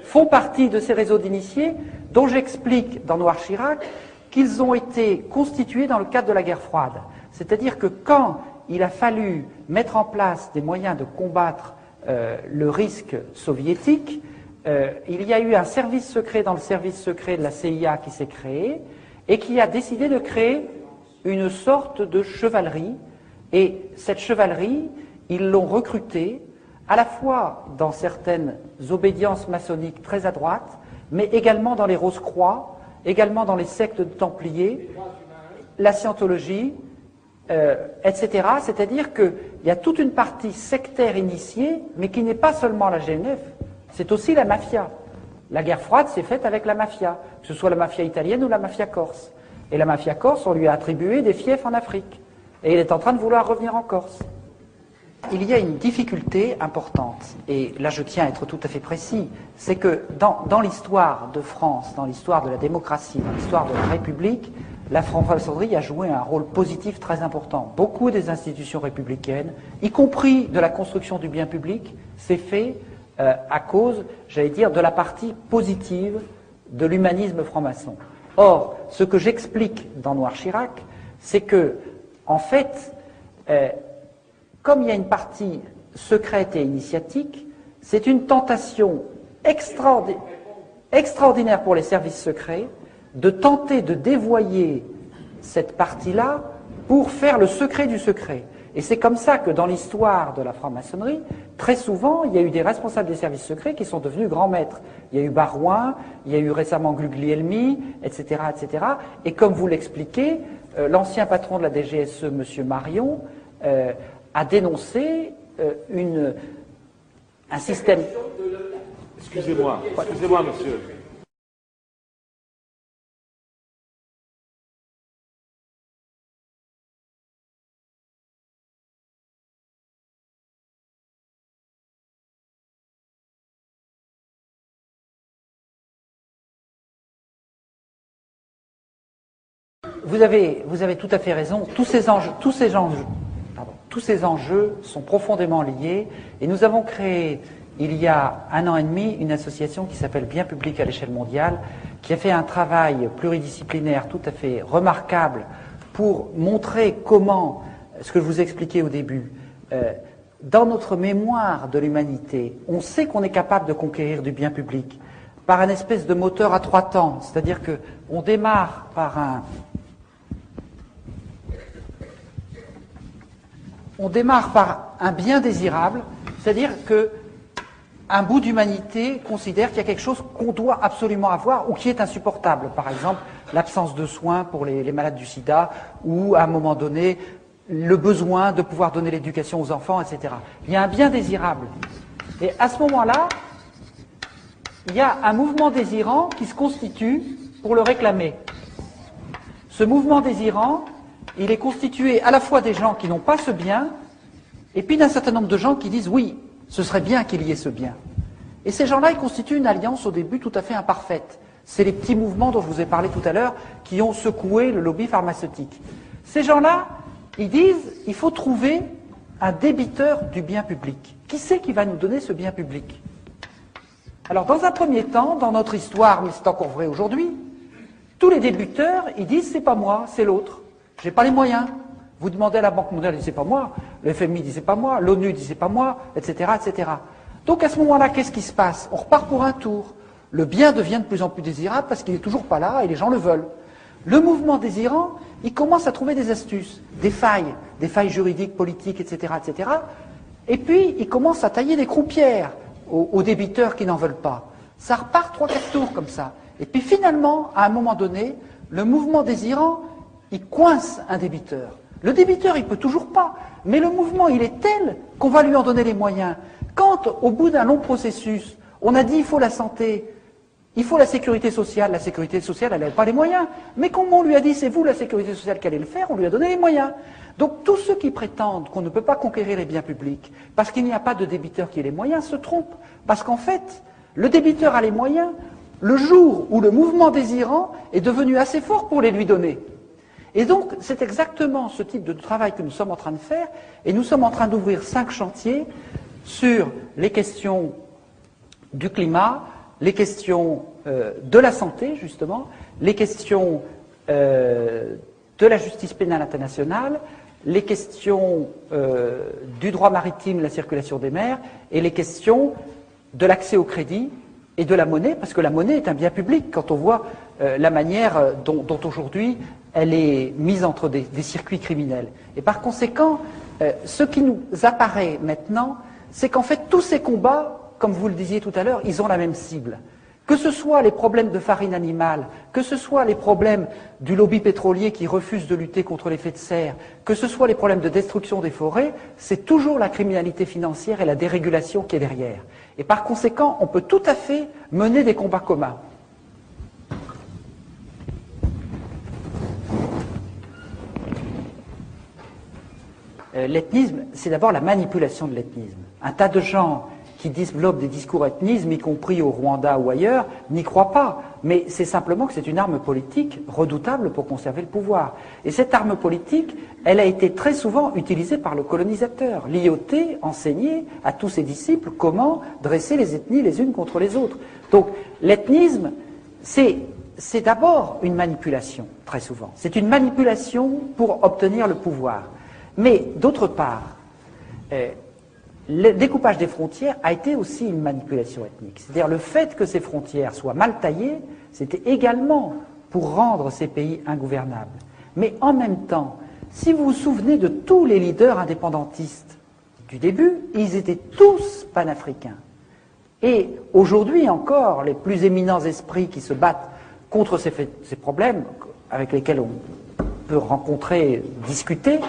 font partie de ces réseaux d'initiés dont j'explique dans Noir Chirac qu'ils ont été constitués dans le cadre de la guerre froide. C'est-à-dire que quand il a fallu mettre en place des moyens de combattre le risque soviétique, il y a eu un service secret dans le service secret de la CIA qui s'est créé et qui a décidé de créer une sorte de chevalerie. Et cette chevalerie, ils l'ont recrutée à la fois dans certaines obédiences maçonniques très à droite, mais également dans les Rose-Croix, également dans les sectes de Templiers, la scientologie, etc. C'est-à-dire qu'il y a toute une partie sectaire initiée, mais qui n'est pas seulement la GNF, c'est aussi la mafia. La guerre froide s'est faite avec la mafia, que ce soit la mafia italienne ou la mafia corse. Et la mafia corse, on lui a attribué des fiefs en Afrique. Et il est en train de vouloir revenir en Corse. Il y a une difficulté importante, et là je tiens à être tout à fait précis, c'est que dans l'histoire de France, dans l'histoire de la démocratie, dans l'histoire de la République, la franc-maçonnerie a joué un rôle positif très important. Beaucoup des institutions républicaines, y compris de la construction du bien public, s'est fait à cause, j'allais dire, de la partie positive de l'humanisme franc-maçon. Or, ce que j'explique dans Noir Chirac, c'est que en fait, comme il y a une partie secrète et initiatique, c'est une tentation extraordinaire pour les services secrets de tenter de dévoyer cette partie-là pour faire le secret du secret. Et c'est comme ça que dans l'histoire de la franc-maçonnerie, très souvent, il y a eu des responsables des services secrets qui sont devenus grands maîtres. Il y a eu Barouin, il y a eu récemment Guglielmi, etc., etc. Et comme vous l'expliquez, l'ancien patron de la DGSE, M. Marion, a dénoncé un système... Excusez-moi, monsieur. Vous avez tout à fait raison. Tous ces enjeux sont profondément liés. Et nous avons créé, il y a 1 an et demi, une association qui s'appelle Bien Public à l'échelle mondiale, qui a fait un travail pluridisciplinaire tout à fait remarquable pour montrer comment, ce que je vous expliquais au début, dans notre mémoire de l'humanité, on sait qu'on est capable de conquérir du bien public par un espèce de moteur à 3 temps. C'est-à-dire qu'on démarre par un bien désirable, c'est-à-dire qu'un bout d'humanité considère qu'il y a quelque chose qu'on doit absolument avoir ou qui est insupportable. Par exemple, l'absence de soins pour les malades du sida, ou à un moment donné, le besoin de pouvoir donner l'éducation aux enfants, etc. Il y a un bien désirable. Et à ce moment-là, il y a un mouvement désirant qui se constitue pour le réclamer. Ce mouvement désirant, il est constitué à la fois des gens qui n'ont pas ce bien, et puis d'un certain nombre de gens qui disent oui, ce serait bien qu'il y ait ce bien. Et ces gens-là, ils constituent une alliance au début tout à fait imparfaite. C'est les petits mouvements dont je vous ai parlé tout à l'heure qui ont secoué le lobby pharmaceutique. Ces gens-là, ils disent il faut trouver un débiteur du bien public. Qui c'est qui va nous donner ce bien public? Alors, dans un premier temps, dans notre histoire, mais c'est encore vrai aujourd'hui, tous les débiteurs, ils disent c'est pas moi, c'est l'autre. J'ai pas les moyens. Vous demandez à la Banque mondiale, ils disent c'est pas moi. Le FMI dit c'est pas moi. L'ONU dit c'est pas moi, etc., etc. Donc à ce moment-là, qu'est-ce qui se passe? On repart pour un tour. Le bien devient de plus en plus désirable parce qu'il n'est toujours pas là et les gens le veulent. Le mouvement désirant, il commence à trouver des astuces, des failles juridiques, politiques, etc., etc. Et puis, il commence à tailler des croupières aux débiteurs qui n'en veulent pas. Ça repart 3-4 tours comme ça. Et puis finalement, à un moment donné, le mouvement désirant, il coince un débiteur. Le débiteur, il peut toujours pas, mais le mouvement, il est tel qu'on va lui en donner les moyens. Quand, au bout d'un long processus, on a dit il faut la santé, il faut la sécurité sociale elle n'avait pas les moyens, mais comme on lui a dit c'est vous la sécurité sociale qui allez le faire, on lui a donné les moyens. Donc tous ceux qui prétendent qu'on ne peut pas conquérir les biens publics parce qu'il n'y a pas de débiteur qui ait les moyens se trompent, parce qu'en fait, le débiteur a les moyens le jour où le mouvement désirant est devenu assez fort pour les lui donner. Et donc, c'est exactement ce type de travail que nous sommes en train de faire, et nous sommes en train d'ouvrir 5 chantiers sur les questions du climat, les questions de la santé, justement, les questions de la justice pénale internationale, les questions du droit maritime, la circulation des mers, et les questions de l'accès au crédit et de la monnaie, parce que la monnaie est un bien public quand on voit la manière dont aujourd'hui elle est mise entre des circuits criminels. Et par conséquent, ce qui nous apparaît maintenant, c'est qu'en fait tous ces combats, comme vous le disiez tout à l'heure, ils ont la même cible. Que ce soit les problèmes de farine animale, que ce soit les problèmes du lobby pétrolier qui refuse de lutter contre l'effet de serre, que ce soit les problèmes de destruction des forêts, c'est toujours la criminalité financière et la dérégulation qui est derrière. Et par conséquent, on peut tout à fait mener des combats communs. L'ethnisme, c'est d'abord la manipulation de l'ethnisme. Un tas de gens qui développent des discours ethnismes, y compris au Rwanda ou ailleurs, n'y croient pas. Mais c'est simplement que c'est une arme politique redoutable pour conserver le pouvoir. Et cette arme politique, elle a été très souvent utilisée par le colonisateur. L'IOT enseignait à tous ses disciples comment dresser les ethnies les unes contre les autres. Donc l'ethnisme, c'est d'abord une manipulation, très souvent. C'est une manipulation pour obtenir le pouvoir. Mais d'autre part, le découpage des frontières a été aussi une manipulation ethnique. C'est-à-dire le fait que ces frontières soient mal taillées, c'était également pour rendre ces pays ingouvernables. Mais en même temps, si vous vous souvenez de tous les leaders indépendantistes du début, ils étaient tous panafricains. Et aujourd'hui encore, les plus éminents esprits qui se battent contre ces problèmes, avec lesquels on peut rencontrer, discuter,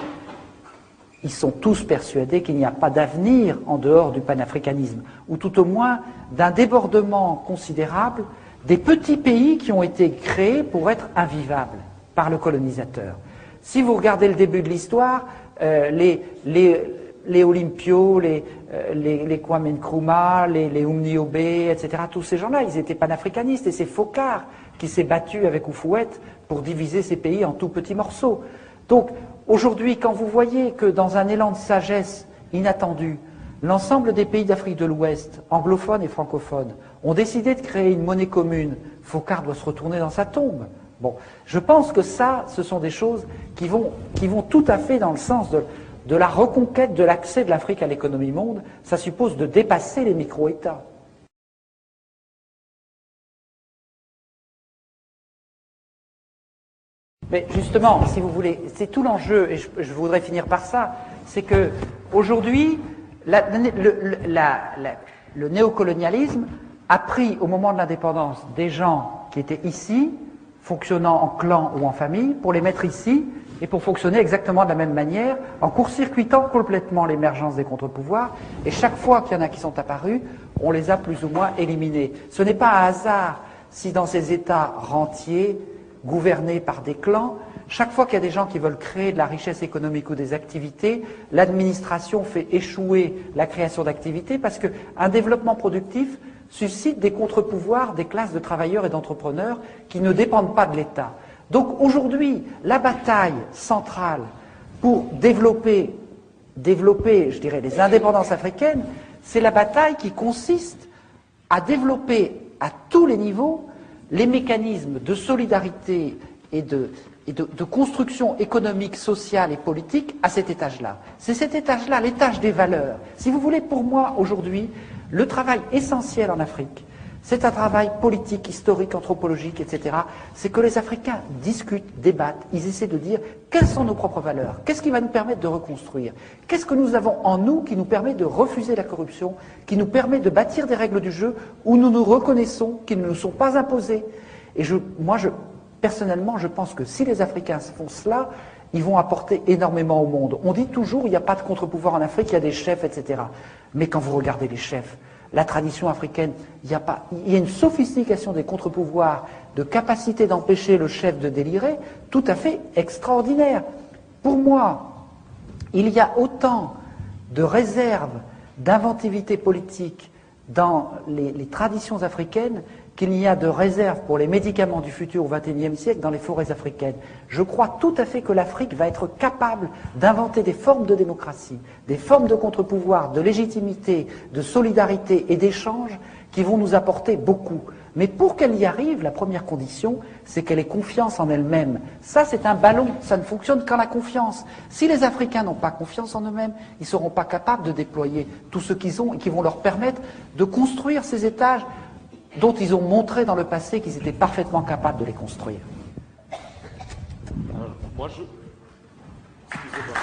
ils sont tous persuadés qu'il n'y a pas d'avenir en dehors du panafricanisme, ou tout au moins d'un débordement considérable des petits pays qui ont été créés pour être invivables par le colonisateur. Si vous regardez le début de l'histoire, les Olympio, les Kwame Nkrumah, les Umniobé, etc., tous ces gens-là, ils étaient panafricanistes, et c'est Focard qui s'est battu avec Houphouët pour diviser ces pays en tout petits morceaux. Donc, aujourd'hui, quand vous voyez que dans un élan de sagesse inattendu, l'ensemble des pays d'Afrique de l'Ouest, anglophones et francophones, ont décidé de créer une monnaie commune, Focard doit se retourner dans sa tombe. Bon, je pense que ça, ce sont des choses qui vont tout à fait dans le sens de la reconquête de l'accès de l'Afrique à l'économie monde. Ça suppose de dépasser les micro-États. Mais justement, si vous voulez, c'est tout l'enjeu, et je voudrais finir par ça, c'est que aujourd'hui, le néocolonialisme a pris au moment de l'indépendance des gens qui étaient ici, fonctionnant en clan ou en famille, pour les mettre ici et pour fonctionner exactement de la même manière, en court-circuitant complètement l'émergence des contre-pouvoirs. Et chaque fois qu'il y en a qui sont apparus, on les a plus ou moins éliminés. Ce n'est pas un hasard si dans ces États rentiers, gouvernés par des clans, chaque fois qu'il y a des gens qui veulent créer de la richesse économique ou des activités, l'administration fait échouer la création d'activités parce qu'un développement productif suscite des contre-pouvoirs des classes de travailleurs et d'entrepreneurs qui ne dépendent pas de l'État. Donc aujourd'hui, la bataille centrale pour développer, je dirais, les indépendances africaines, c'est la bataille qui consiste à développer à tous les niveaux les mécanismes de solidarité et de construction économique, sociale et politique à cet étage-là. C'est cet étage-là, l'étage des valeurs. Si vous voulez, pour moi, aujourd'hui, le travail essentiel en Afrique, c'est un travail politique, historique, anthropologique, etc. C'est que les Africains discutent, débattent, ils essaient de dire quelles sont nos propres valeurs, qu'est-ce qui va nous permettre de reconstruire, qu'est-ce que nous avons en nous qui nous permet de refuser la corruption, qui nous permet de bâtir des règles du jeu où nous nous reconnaissons, qui ne nous sont pas imposées. Et personnellement, je pense que si les Africains font cela, ils vont apporter énormément au monde. On dit toujours il n'y a pas de contre-pouvoir en Afrique, il y a des chefs, etc. Mais quand vous regardez les chefs, la tradition africaine, il y a une sophistication des contre-pouvoirs, de capacité d'empêcher le chef de délirer, tout à fait extraordinaire. Pour moi, il y a autant de réserves d'inventivité politique dans les traditions africaines qu'il n'y a de réserve pour les médicaments du futur au XXIe siècle dans les forêts africaines. Je crois tout à fait que l'Afrique va être capable d'inventer des formes de démocratie, des formes de contre-pouvoir, de légitimité, de solidarité et d'échange qui vont nous apporter beaucoup. Mais pour qu'elle y arrive, la première condition, c'est qu'elle ait confiance en elle-même. Ça, c'est un ballon, ça ne fonctionne qu'en la confiance. Si les Africains n'ont pas confiance en eux-mêmes, ils ne seront pas capables de déployer tout ce qu'ils ont et qui vont leur permettre de construire ces étages dont ils ont montré dans le passé qu'ils étaient parfaitement capables de les construire. Alors, moi, excusez-moi.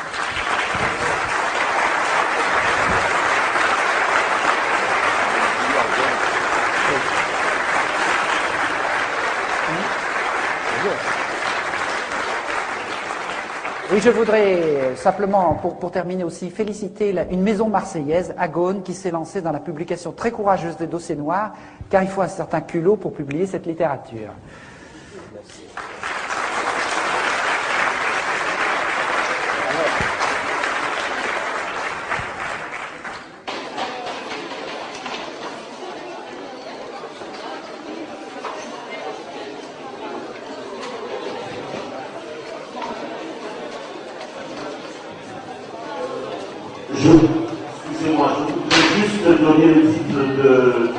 Oui, je voudrais simplement, pour terminer aussi, féliciter une maison marseillaise, Agone, qui s'est lancée dans la publication très courageuse des dossiers noirs, car il faut un certain culot pour publier cette littérature. Excusez-moi, je voudrais juste donner le titre de